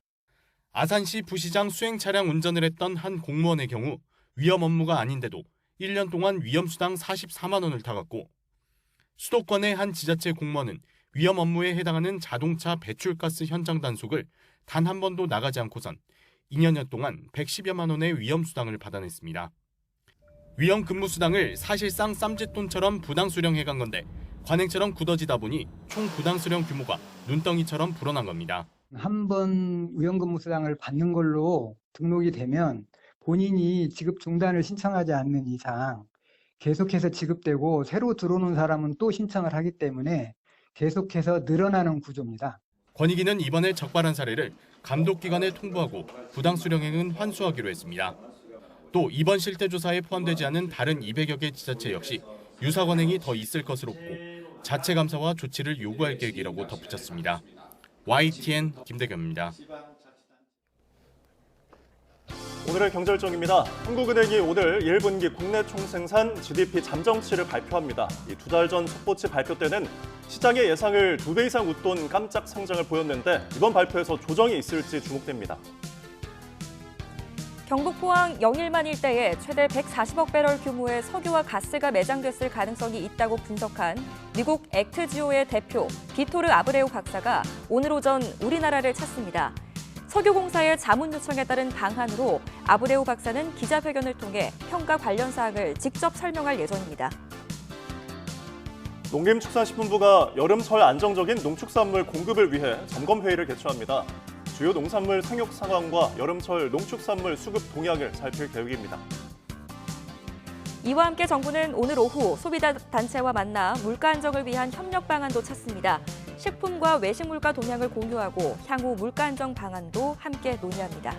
아산시 부시장 수행 차량 운전을 했던 한 공무원의 경우 위험 업무가 아닌데도 1년 동안 위험 수당 44만 원을 타갔고 수도권의 한 지자체 공무원은 위험 업무에 해당하는 자동차 배출가스 현장 단속을 단 한 번도 나가지 않고선 2년여 동안 110여만 원의 위험 수당을 받아냈습니다. 위험 근무 수당을 사실상 쌈짓돈처럼 부당 수령해간 건데 관행처럼 굳어지다 보니 총 부당 수령 규모가 눈덩이처럼 불어난 겁니다. 한 번 위험 근무 수당을 받는 걸로 등록이 되면 본인이 지급 중단을 신청하지 않는 이상 계속해서 지급되고 새로 들어오는 사람은 또 신청을 하기 때문에 계속해서 늘어나는 구조입니다. 권익위는 이번에 적발한 사례를 감독기관에 통보하고 부당 수령행은 환수하기로 했습니다. 또 이번 실태조사에 포함되지 않은 다른 200여 개 지자체 역시 유사 관행이 더 있을 것으로 보고 자체 감사와 조치를 요구할 계획이라고 덧붙였습니다. YTN 김대겸입니다. 오늘의 경제일정입니다. 한국은행이 오늘 1분기 국내 총생산 GDP 잠정치를 발표합니다. 이 2달 전 속보치 발표 때는 시장의 예상을 2배 이상 웃돈 깜짝 성장을 보였는데 이번 발표에서 조정이 있을지 주목됩니다. 경북 포항 영일만 일대에 최대 140억 배럴 규모의 석유와 가스가 매장됐을 가능성이 있다고 분석한 미국 액트지오의 대표 비토르 아브레우 박사가 오늘 오전 우리나라를 찾습니다. 석유공사의 자문 요청에 따른 방안으로 아브레우 박사는 기자회견을 통해 평가 관련 사항을 직접 설명할 예정입니다. 농림축산식품부가 여름철 안정적인 농축산물 공급을 위해 점검회의를 개최합니다. 주요 농산물 생육 상황과 여름철 농축산물 수급 동향을 살필 계획입니다. 이와 함께 정부는 오늘 오후 소비자 단체와 만나 물가 안정을 위한 협력 방안도 찾습니다. 식품과 외식 물가 동향을 공유하고 향후 물가 안정 방안도 함께 논의합니다.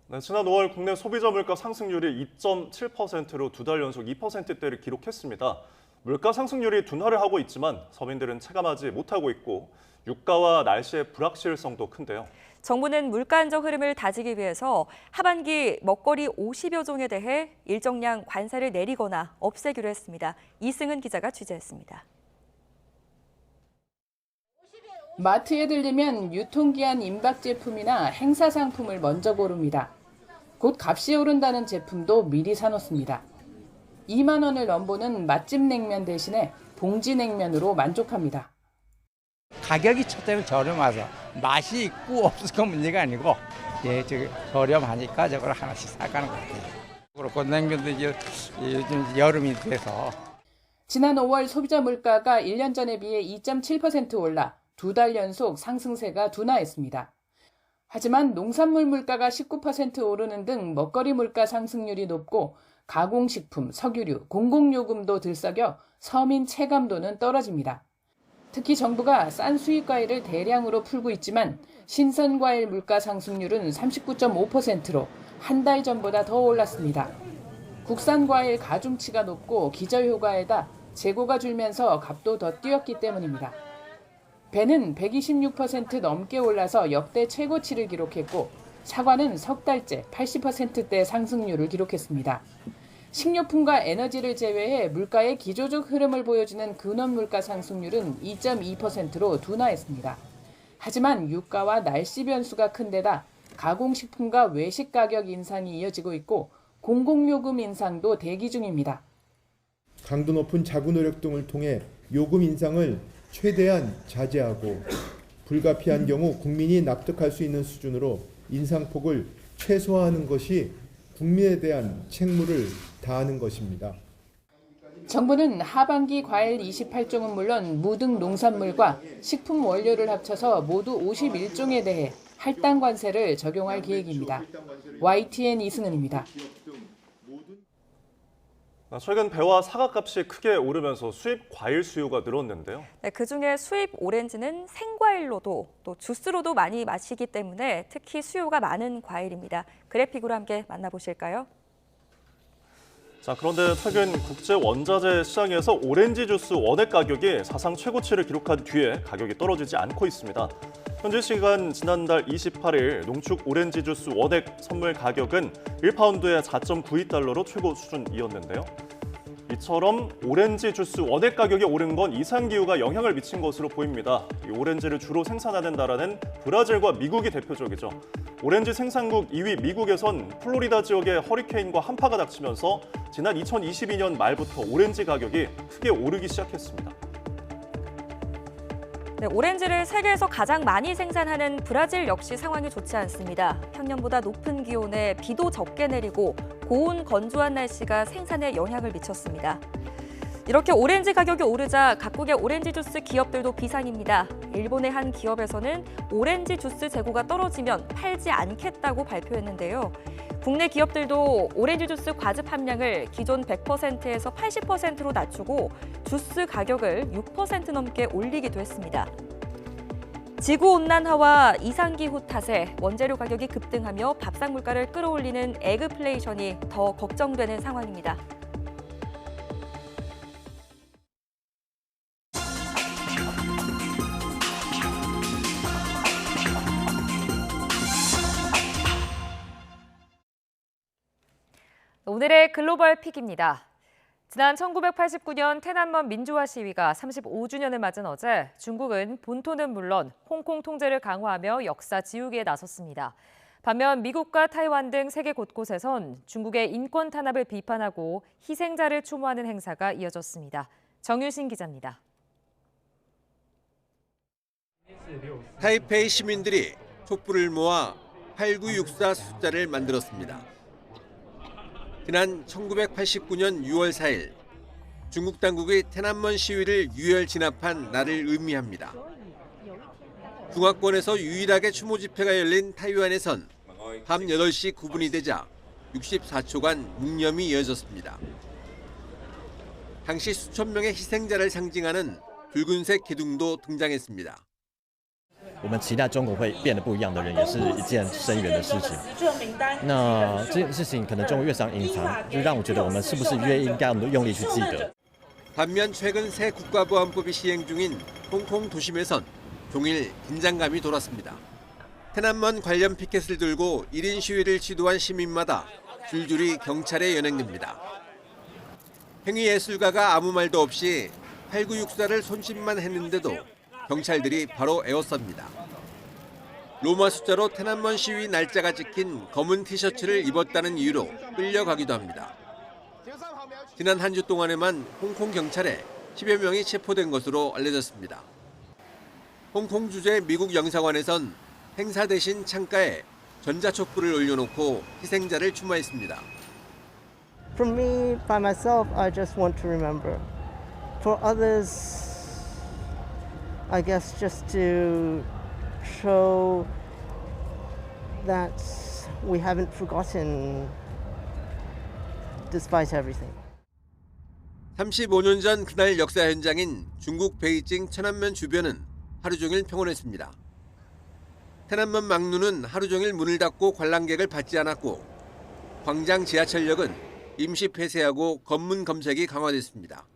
네, 지난 5월 국내 소비자 물가 상승률이 2.7%로 2달 연속 2%대를 기록했습니다. 물가 상승률이 둔화를 하고 있지만 서민들은 체감하지 못하고 있고 유가와 날씨의 불확실성도 큰데요. 정부는 물가 안정 흐름을 다지기 위해서 하반기 먹거리 50여 종에 대해 일정량 관세를 내리거나 없애기로 했습니다. 이승은 기자가 취재했습니다. 마트에 들리면 유통기한 임박 제품이나 행사 상품을 먼저 고릅니다. 곧 값이 오른다는 제품도 미리 사놓습니다. 2만 원을 넘보는 맛집 냉면 대신에 봉지 냉면으로 만족합니다. 가격이 첫째는 저렴해서 맛이 있고 없을까 문제가 아니고 저렴하니까 저걸 하나씩 사가는 것 같아요. 그렇고 냉면도 이제 요즘 여름이 돼서. 지난 5월 소비자 물가가 1년 전에 비해 2.7% 올라 2달 연속 상승세가 둔화했습니다. 하지만 농산물 물가가 19% 오르는 등 먹거리 물가 상승률이 높고 가공식품, 석유류, 공공요금도 들썩여 서민 체감도는 떨어집니다. 특히 정부가 싼 수입과일을 대량으로 풀고 있지만 신선과일 물가 상승률은 39.5%로 한 달 전보다 더 올랐습니다. 국산과일 가중치가 높고 기저효과에다 재고가 줄면서 값도 더 뛰었기 때문입니다. 배는 126% 넘게 올라서 역대 최고치를 기록했고 사과는 석 달째 80%대 상승률을 기록했습니다. 식료품과 에너지를 제외해 물가의 기조적 흐름을 보여주는 근원 물가 상승률은 2.2%로 둔화했습니다. 하지만 유가와 날씨 변수가 큰 데다 가공식품과 외식 가격 인상이 이어지고 있고 공공요금 인상도 대기 중입니다. 강도 높은 자구 노력 등을 통해 요금 인상을 최대한 자제하고 불가피한 경우 국민이 납득할 수 있는 수준으로 인상폭을 최소화하는 것이 국민에 대한 책무를 다하는 것입니다. 정부는 하반기 과일 28종은 물론 무 등 농산물과 식품 원료를 합쳐서 모두 51종에 대해 할당 관세를 적용할 계획입니다. YTN 이승은입니다. 최근 배와 사과값이 크게 오르면서 수입 과일 수요가 늘었는데요. 네, 그중에 수입 오렌지는 생과일로도 또 주스로도 많이 마시기 때문에 특히 수요가 많은 과일입니다. 그래픽으로 함께 만나보실까요? 자, 그런데 최근 국제 원자재 시장에서 오렌지 주스 원액 가격이 사상 최고치를 기록한 뒤에 가격이 떨어지지 않고 있습니다. 현지 시간 지난달 28일 농축 오렌지 주스 원액 선물 가격은 1파운드에 4.92달러로 최고 수준이었는데요. 이처럼 오렌지 주스 원액 가격이 오른 건 이상기후가 영향을 미친 것으로 보입니다. 이 오렌지를 주로 생산하는 나라는 브라질과 미국이 대표적이죠. 오렌지 생산국 2위 미국에선 플로리다 지역에 허리케인과 한파가 닥치면서 지난 2022년 말부터 오렌지 가격이 크게 오르기 시작했습니다. 네, 오렌지를 세계에서 가장 많이 생산하는 브라질 역시 상황이 좋지 않습니다. 평년보다 높은 기온에 비도 적게 내리고 고온 건조한 날씨가 생산에 영향을 미쳤습니다. 이렇게 오렌지 가격이 오르자 각국의 오렌지 주스 기업들도 비상입니다. 일본의 한 기업에서는 오렌지 주스 재고가 떨어지면 팔지 않겠다고 발표했는데요. 국내 기업들도 오렌지 주스 과즙 함량을 기존 100%에서 80%로 낮추고 주스 가격을 6% 넘게 올리기도 했습니다. 지구온난화와 이상기후 탓에 원재료 가격이 급등하며 밥상 물가를 끌어올리는 에그플레이션이 더 걱정되는 상황입니다. 오늘의 글로벌 픽입니다. 지난 1989년天安문 민주화 시위가 35주년을 맞은 어제 중국은 본토는 물론 홍콩 통제를 강화하며 역사 지우기에 나섰습니다. 반면 미국과 타이완 등 세계 곳곳에선 중국의 인권 탄압을 비판하고 희생자를 추모하는 행사가 이어졌습니다. 정유신 기자입니다. 타이페이 시민들이 촛불을 모아 8964 숫자를 만들었습니다. 지난 1989년 6월 4일 중국 당국이天安문 시위를 유혈 진압한 날을 의미합니다. 중화권에서 유일하게 추모 집회가 열린 타이완에선 밤 8시 9분이 되자 64초간 묵념이 이어졌습니다. 당시 수천 명의 희생자를 상징하는 붉은색 기둥도 등장했습니다. 我们期待中国会变得不一样的人，也是一件深远的事情。那这件事情可能中国越想隐藏，就让我觉得我们是不是越应该用力去记得。 반면 최근 새 국가보안법이 시행 중인 홍콩 도심에선 종일 긴장감이 돌았습니다. 天安문 관련 피켓을 들고 1인 시위를 시도한 시민마다 줄줄이 경찰에 연행됩니다. 행위예술가가 아무 말도 없이 8964를 손짓만 했는데도 경찰들이 바로 에워쌉니다. 로마 숫자로 天安문 시위 날짜가 찍힌 검은 티셔츠를 입었다는 이유로 끌려가기도 합니다. 지난 한 주 동안에만 홍콩 경찰에 10여 명이 체포된 것으로 알려졌습니다. 홍콩 주재 미국 영사관에선 행사 대신 창가에 전자촛불을 올려놓고 희생자를 추모했습니다. For me, by myself, I just want to remember. For others, I guess just to show that we haven't forgotten despite everything. 35년 전 그날 역사 현장인 중국 베이징 天安문 주변은 하루 종일 평온했습니다. 天安문 망루는 하루 종일 문을 닫고 관람객을 받지 않았고 광장 지하철역은 임시 폐쇄하고 검문 검색이 강화됐습니다.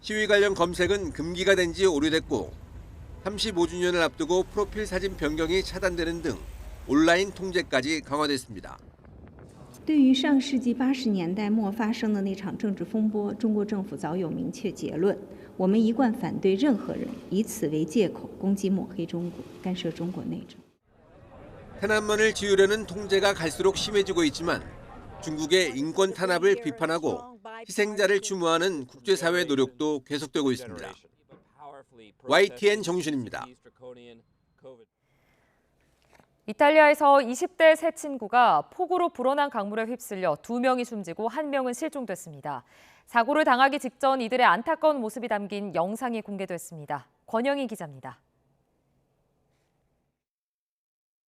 시위 관련 검색은 금기가 된 지 오래됐고 35주년을 앞두고 프로필 사진 변경이 차단되는 등 온라인 통제까지 강화됐습니다. 对于上世纪80年代末发生的那场政治风波，中国政府早有明确结论。我们一贯反对任何人以此为借口攻击抹黑中国、干涉中国内政。 天安문을 지우려는 통제가 갈수록 심해지고 있지만 중국의 인권 탄압을 비판하고 희생자를 추모하는 국제사회 노력도 계속되고 있습니다. YTN 정유신입니다. 이탈리아에서 20대 세 친구가 폭우로 불어난 강물에 휩쓸려 2명이 숨지고 1명은 실종됐습니다. 사고를 당하기 직전 이들의 안타까운 모습이 담긴 영상이 공개됐습니다. 권영희 기자입니다.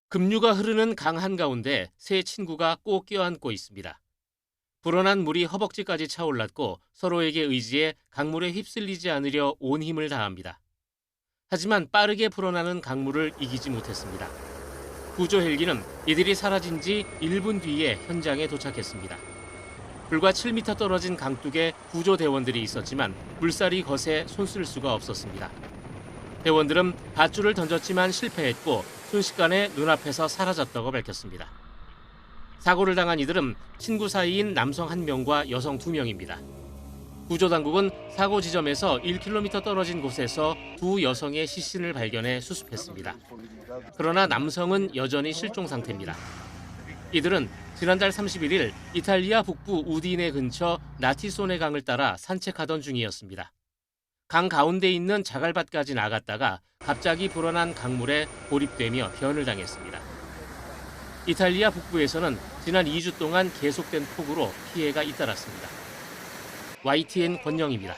급류가 흐르는 강 한가운데 세 친구가 꼭 껴안고 있습니다. 불어난 물이 허벅지까지 차올랐고 서로에게 의지해 강물에 휩쓸리지 않으려 온 힘을 다합니다. 하지만 빠르게 불어나는 강물을 이기지 못했습니다. 구조 헬기는 이들이 사라진 지 1분 뒤에 현장에 도착했습니다. 불과 7m 떨어진 강둑에 구조대원들이 있었지만 물살이 거세 손쓸 수가 없었습니다. 대원들은 밧줄을 던졌지만 실패했고 순식간에 눈앞에서 사라졌다고 밝혔습니다. 사고를 당한 이들은 친구 사이인 남성 1명과 여성 2명입니다. 구조당국은 사고 지점에서 1km 떨어진 곳에서 두 여성의 시신을 발견해 수습했습니다. 그러나 남성은 여전히 실종 상태입니다. 이들은 지난달 31일 이탈리아 북부 우디네 근처 나티소네 강을 따라 산책하던 중이었습니다. 강 가운데 있는 자갈밭까지 나갔다가 갑자기 불어난 강물에 고립되며 변을 당했습니다. 이탈리아 북부에서는 지난 2주 동안 계속된 폭우로 피해가 잇따랐습니다. YTN 권영입니다.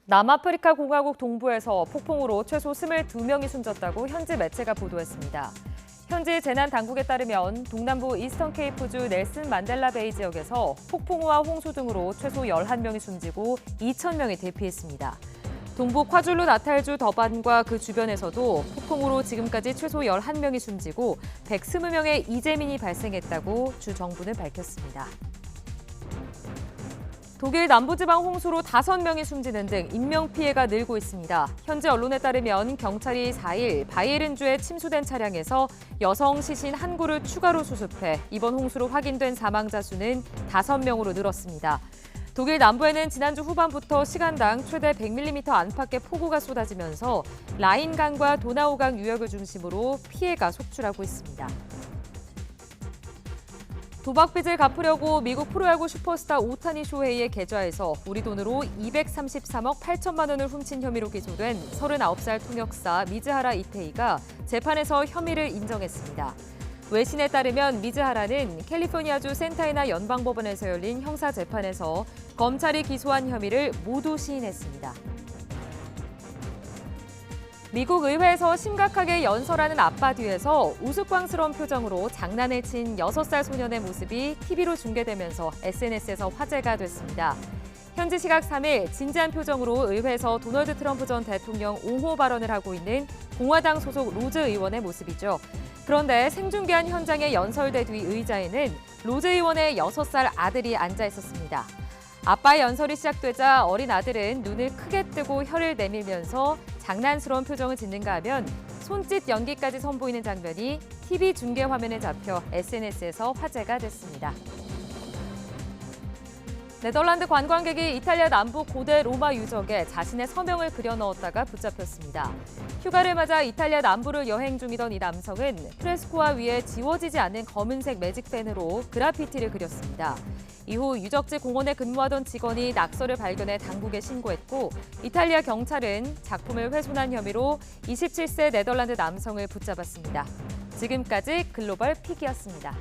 남아프리카 공화국 동부에서 폭풍으로 최소 22명이 숨졌다고 현지 매체가 보도했습니다. 현지 재난 당국에 따르면 동남부 이스턴 케이프주 넬슨 만델라 베이 지역에서 폭풍우와 홍수 등으로 최소 11명이 숨지고 2,000명이 대피했습니다. 동부 콰줄루 나탈주 더반과 그 주변에서도 폭풍우로 지금까지 최소 11명이 숨지고 120명의 이재민이 발생했다고 주 정부는 밝혔습니다. 독일 남부지방 홍수로 5명이 숨지는 등 인명피해가 늘고 있습니다. 현지 언론에 따르면 경찰이 4일 바이에른주에 침수된 차량에서 여성 시신 한 구를 추가로 수습해 이번 홍수로 확인된 사망자 수는 5명으로 늘었습니다. 독일 남부에는 지난주 후반부터 시간당 최대 100mm 안팎의 폭우가 쏟아지면서 라인강과 도나우강 유역을 중심으로 피해가 속출하고 있습니다. 도박빚을 갚으려고 미국 프로야구 슈퍼스타 오타니 쇼헤이의 계좌에서 우리 돈으로 233억 8천만 원을 훔친 혐의로 기소된 39살 통역사 미즈하라 이테이가 재판에서 혐의를 인정했습니다. 외신에 따르면 미즈하라는 캘리포니아주 센타이나 연방법원에서 열린 형사재판에서 검찰이 기소한 혐의를 모두 시인했습니다. 미국 의회에서 심각하게 연설하는 아빠 뒤에서 우스꽝스러운 표정으로 장난을 친 6살 소년의 모습이 TV로 중계되면서 SNS에서 화제가 됐습니다. 현지 시각 3일 진지한 표정으로 의회에서 도널드 트럼프 전 대통령 옹호 발언을 하고 있는 공화당 소속 로즈 의원의 모습이죠. 그런데 생중계한 현장의 연설대 뒤 의자에는 로즈 의원의 6살 아들이 앉아 있었습니다. 아빠의 연설이 시작되자 어린 아들은 눈을 크게 뜨고 혀를 내밀면서 장난스러운 표정을 짓는가 하면 손짓 연기까지 선보이는 장면이 TV 중계 화면에 잡혀 SNS에서 화제가 됐습니다. 네덜란드 관광객이 이탈리아 남부 고대 로마 유적에 자신의 서명을 그려 넣었다가 붙잡혔습니다. 휴가를 맞아 이탈리아 남부를 여행 중이던 이 남성은 프레스코화 위에 지워지지 않는 검은색 매직펜으로 그라피티를 그렸습니다. 이후 유적지 공원에 근무하던 직원이 낙서를 발견해 당국에 신고했고 이탈리아 경찰은 작품을 훼손한 혐의로 27세 네덜란드 남성을 붙잡았습니다. 지금까지 글로벌 픽이었습니다.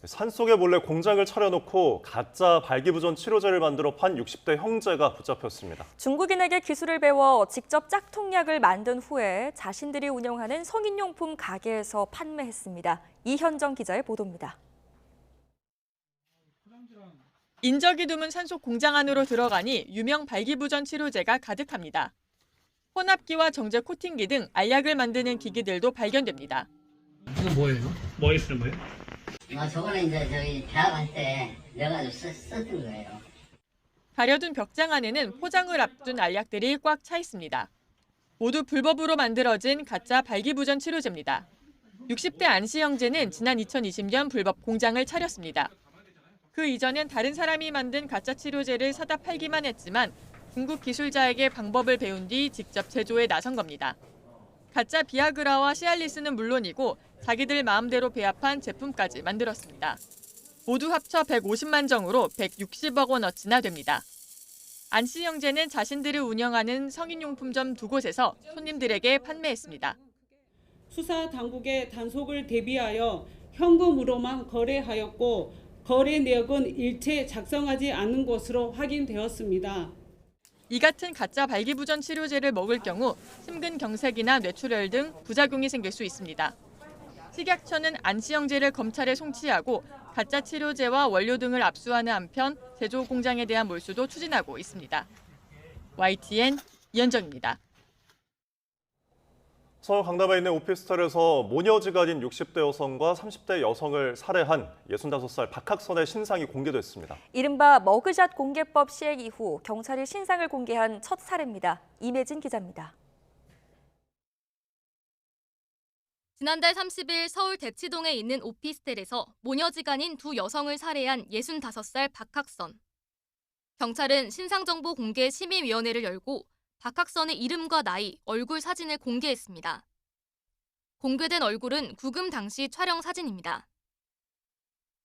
산속에 몰래 공장을 차려놓고 가짜 발기부전 치료제를 만들어 판 60대 형제가 붙잡혔습니다. 중국인에게 기술을 배워 직접 짝퉁약을 만든 후에 자신들이 운영하는 성인용품 가게에서 판매했습니다. 이현정 기자의 보도입니다. 인적이 드문 산속 공장 안으로 들어가니 유명 발기부전 치료제가 가득합니다. 혼합기와 정제 코팅기 등 알약을 만드는 기기들도 발견됩니다. 이거 뭐예요? 뭐에 쓰는 거예요? 저거는 이제 저희 대학 갈 때 내가 썼던 거예요. 가려둔 벽장 안에는 포장을 앞둔 알약들이 꽉 차 있습니다. 모두 불법으로 만들어진 가짜 발기부전 치료제입니다. 60대 안씨 형제는 지난 2020년 불법 공장을 차렸습니다. 그 이전엔 다른 사람이 만든 가짜 치료제를 사다 팔기만 했지만 중국 기술자에게 방법을 배운 뒤 직접 제조에 나선 겁니다. 가짜 비아그라와 시알리스는 물론이고 자기들 마음대로 배합한 제품까지 만들었습니다. 모두 합쳐 150만 정으로 160억 원어치나 됩니다. 안씨 형제는 자신들이 운영하는 성인용품점 2곳에서 손님들에게 판매했습니다. 수사 당국의 단속을 대비하여 현금으로만 거래하였고 거래 내역은 일체 작성하지 않은 것으로 확인되었습니다. 이 같은 가짜 발기부전 치료제를 먹을 경우 심근경색이나 뇌출혈 등 부작용이 생길 수 있습니다. 식약처는 안씨 형제를 검찰에 송치하고 가짜 치료제와 원료 등을 압수하는 한편 제조 공장에 대한 몰수도 추진하고 있습니다. YTN 이현정입니다. 서울 강남에 있는 오피스텔에서 모녀지가 된 60대 여성과 30대 여성을 살해한 65살 박학선의 신상이 공개됐습니다. 이른바 머그샷 공개법 시행 이후 경찰이 신상을 공개한 첫 사례입니다. 임혜진 기자입니다. 지난달 30일 서울 대치동에 있는 오피스텔에서 모녀지간인 두 여성을 살해한 65살 박학선. 경찰은 신상정보 공개 심의위원회를 열고 박학선의 이름과 나이, 얼굴 사진을 공개했습니다. 공개된 얼굴은 구금 당시 촬영 사진입니다.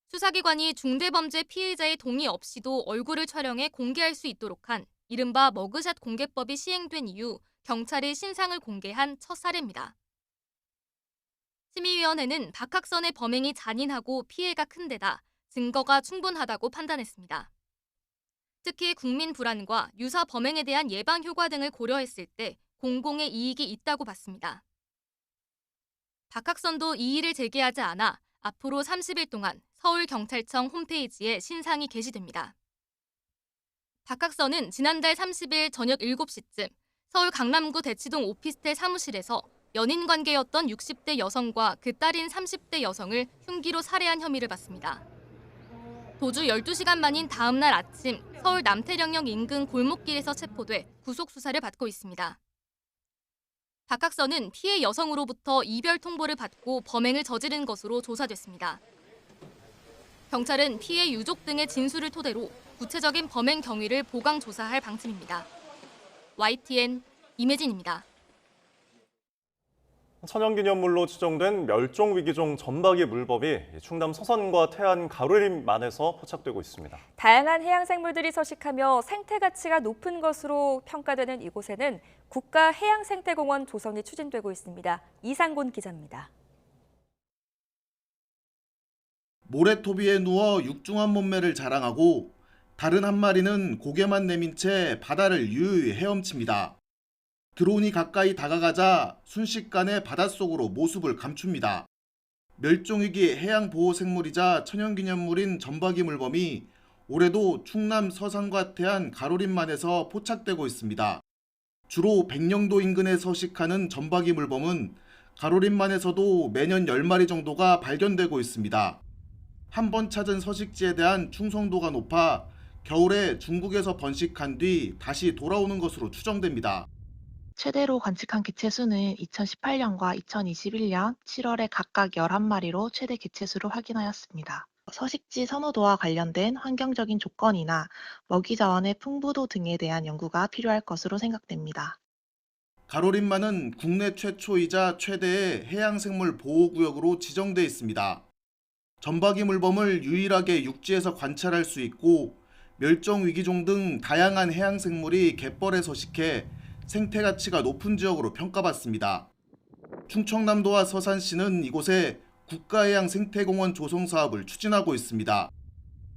수사기관이 중대범죄 피의자의 동의 없이도 얼굴을 촬영해 공개할 수 있도록 한 이른바 머그샷 공개법이 시행된 이후 경찰이 신상을 공개한 첫 사례입니다. 심의위원회는 박학선의 범행이 잔인하고 피해가 큰 데다 증거가 충분하다고 판단했습니다. 특히 국민 불안과 유사 범행에 대한 예방 효과 등을 고려했을 때 공공의 이익이 있다고 봤습니다. 박학선도 이의를 제기하지 않아 앞으로 30일 동안 서울경찰청 홈페이지에 신상이 게시됩니다. 박학선은 지난달 30일 저녁 7시쯤 서울 강남구 대치동 오피스텔 사무실에서 연인 관계였던 60대 여성과 그 딸인 30대 여성을 흉기로 살해한 혐의를 받습니다. 도주 12시간 만인 다음 날 아침 서울 남태령역 인근 골목길에서 체포돼 구속 수사를 받고 있습니다. 박학선은 피해 여성으로부터 이별 통보를 받고 범행을 저지른 것으로 조사됐습니다. 경찰은 피해 유족 등의 진술을 토대로 구체적인 범행 경위를 보강 조사할 방침입니다. YTN 임혜진입니다. 천연기념물로 지정된 멸종위기종 점박이 물범이 충남 서산과 태안 가로림만에서 포착되고 있습니다. 다양한 해양생물들이 서식하며 생태 가치가 높은 것으로 평가되는 이곳에는 국가해양생태공원 조성이 추진되고 있습니다. 이상곤 기자입니다. 모래토비에 누워 육중한 몸매를 자랑하고 다른 한 마리는 고개만 내민 채 바다를 유유히 헤엄칩니다. 드론이 가까이 다가가자 순식간에 바닷속으로 모습을 감춥니다. 멸종위기 해양보호생물이자 천연기념물인 점박이 물범이 올해도 충남 서산과 태안 가로림만에서 포착되고 있습니다. 주로 백령도 인근에 서식하는 점박이 물범은 가로림만에서도 매년 10마리 정도가 발견되고 있습니다. 한 번 찾은 서식지에 대한 충성도가 높아 겨울에 중국에서 번식한 뒤 다시 돌아오는 것으로 추정됩니다. 최대로 관측한 개체 수는 2018년과 2021년 7월에 각각 11마리로 최대 개체 수를 확인하였습니다. 서식지 선호도와 관련된 환경적인 조건이나 먹이 자원의 풍부도 등에 대한 연구가 필요할 것으로 생각됩니다. 가로림만은 국내 최초이자 최대의 해양생물 보호구역으로 지정돼 있습니다. 점박이 물범을 유일하게 육지에서 관찰할 수 있고 멸종위기종 등 다양한 해양생물이 갯벌에 서식해 생태 가치가 높은 지역으로 평가받습니다. 충청남도와 서산시는 이곳에 국가해양생태공원 조성 사업을 추진하고 있습니다.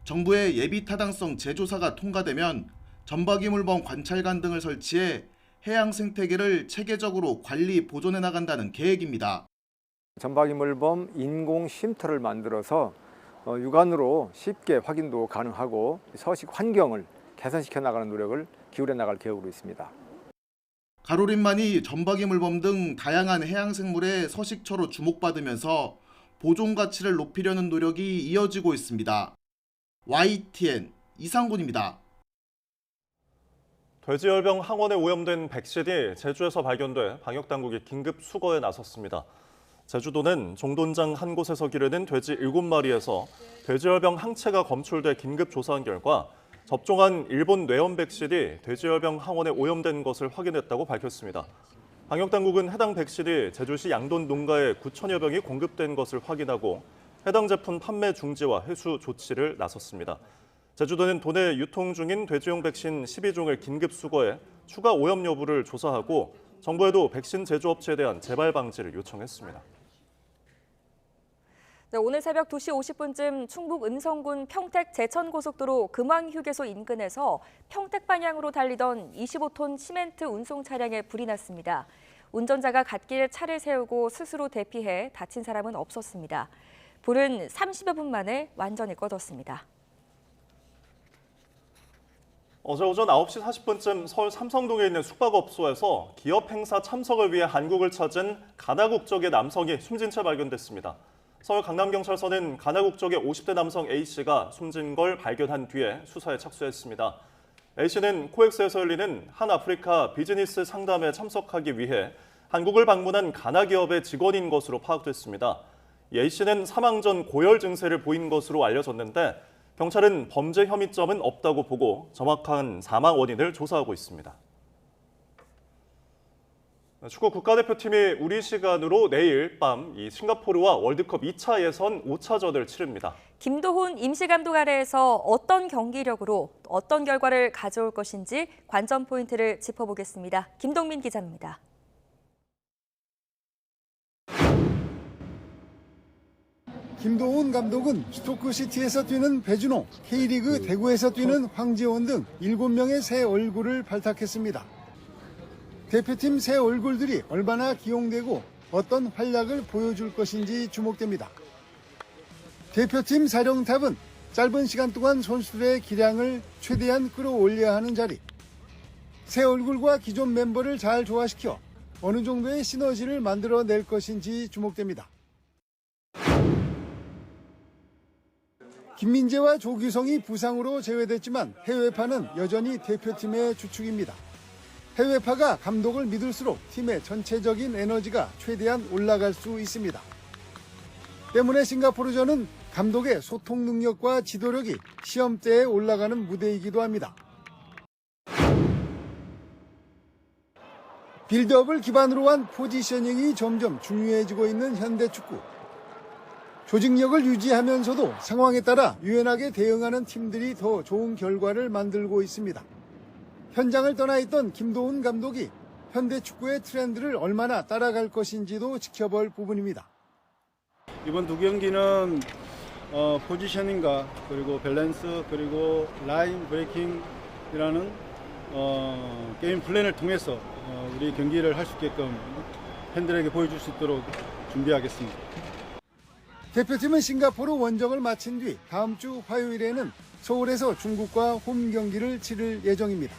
정부의 예비타당성 재조사가 통과되면 점박이 물범 관찰관 등을 설치해 해양 생태계를 체계적으로 관리 보존해 나간다는 계획입니다. 점박이 물범 인공 쉼터를 만들어서 육안으로 쉽게 확인도 가능하고 서식 환경을 개선시켜 나가는 노력을 기울여 나갈 계획으로 있습니다. 가로림만이 점박이 물범 등 다양한 해양생물의 서식처로 주목받으면서 보존 가치를 높이려는 노력이 이어지고 있습니다. YTN 이상곤입니다. 돼지열병 항원에 오염된 백신이 제주에서 발견돼 방역당국이 긴급 수거에 나섰습니다. 제주도는 종돈장 한 곳에서 기르는 돼지 7마리에서 돼지열병 항체가 검출돼 긴급 조사한 결과 접종한 일본 뇌염 백신이 돼지열병 항원에 오염된 것을 확인했다고 밝혔습니다. 방역당국은 해당 백신이 제주시 양돈 농가에 9천여 병이 공급된 것을 확인하고 해당 제품 판매 중지와 회수 조치를 나섰습니다. 제주도는 도내 유통 중인 돼지용 백신 12종을 긴급 수거해 추가 오염 여부를 조사하고 정부에도 백신 제조업체에 대한 재발 방지를 요청했습니다. 네, 오늘 새벽 2시 50분쯤 충북 음성군 평택 제천고속도로 금왕휴게소 인근에서 평택 방향으로 달리던 25톤 시멘트 운송 차량에 불이 났습니다. 운전자가 갓길에 차를 세우고 스스로 대피해 다친 사람은 없었습니다. 불은 30여 분 만에 완전히 꺼졌습니다. 어제 오전 9시 40분쯤 서울 삼성동에 있는 숙박업소에서 기업 행사 참석을 위해 한국을 찾은 가나 국적의 남성이 숨진 채 발견됐습니다. 서울 강남경찰서는 가나 국적의 50대 남성 A씨가 숨진 걸 발견한 뒤에 수사에 착수했습니다. A씨는 코엑스에서 열리는 한 아프리카 비즈니스 상담에 참석하기 위해 한국을 방문한 가나 기업의 직원인 것으로 파악됐습니다. A씨는 사망 전 고열 증세를 보인 것으로 알려졌는데 경찰은 범죄 혐의점은 없다고 보고 정확한 사망 원인을 조사하고 있습니다. 축구 국가대표팀이 우리 시간으로 내일 밤 싱가포르와 월드컵 2차 예선 5차전을 치릅니다. 김도훈 임시감독 아래에서 어떤 경기력으로 어떤 결과를 가져올 것인지 관전 포인트를 짚어보겠습니다. 김동민 기자입니다. 김도훈 감독은 스토크시티에서 뛰는 배준호, K리그 대구에서 뛰는 황지원 등 7명의 새 얼굴을 발탁했습니다. 대표팀 새 얼굴들이 얼마나 기용되고 어떤 활약을 보여줄 것인지 주목됩니다. 대표팀 사령탑은 짧은 시간 동안 선수들의 기량을 최대한 끌어올려야 하는 자리. 새 얼굴과 기존 멤버를 잘 조화시켜 어느 정도의 시너지를 만들어낼 것인지 주목됩니다. 김민재와 조규성이 부상으로 제외됐지만 해외파는 여전히 대표팀의 주축입니다. 해외파가 감독을 믿을수록 팀의 전체적인 에너지가 최대한 올라갈 수 있습니다. 때문에 싱가포르전은 감독의 소통 능력과 지도력이 시험대에 올라가는 무대이기도 합니다. 빌드업을 기반으로 한 포지셔닝이 점점 중요해지고 있는 현대축구. 조직력을 유지하면서도 상황에 따라 유연하게 대응하는 팀들이 더 좋은 결과를 만들고 있습니다. 현장을 떠나 있던 김도훈 감독이 현대축구의 트렌드를 얼마나 따라갈 것인지도 지켜볼 부분입니다. 이번 두 경기는 포지셔닝과 그리고 밸런스 그리고 라인 브레이킹이라는 게임 플랜을 통해서 우리 경기를 할 수 있게끔 팬들에게 보여줄 수 있도록 준비하겠습니다. 대표팀은 싱가포르 원정을 마친 뒤 다음 주 화요일에는 서울에서 중국과 홈 경기를 치를 예정입니다.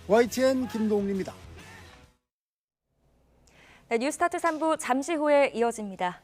YTN 김동훈입니다. 네, 뉴스타트 3부 잠시 후에 이어집니다.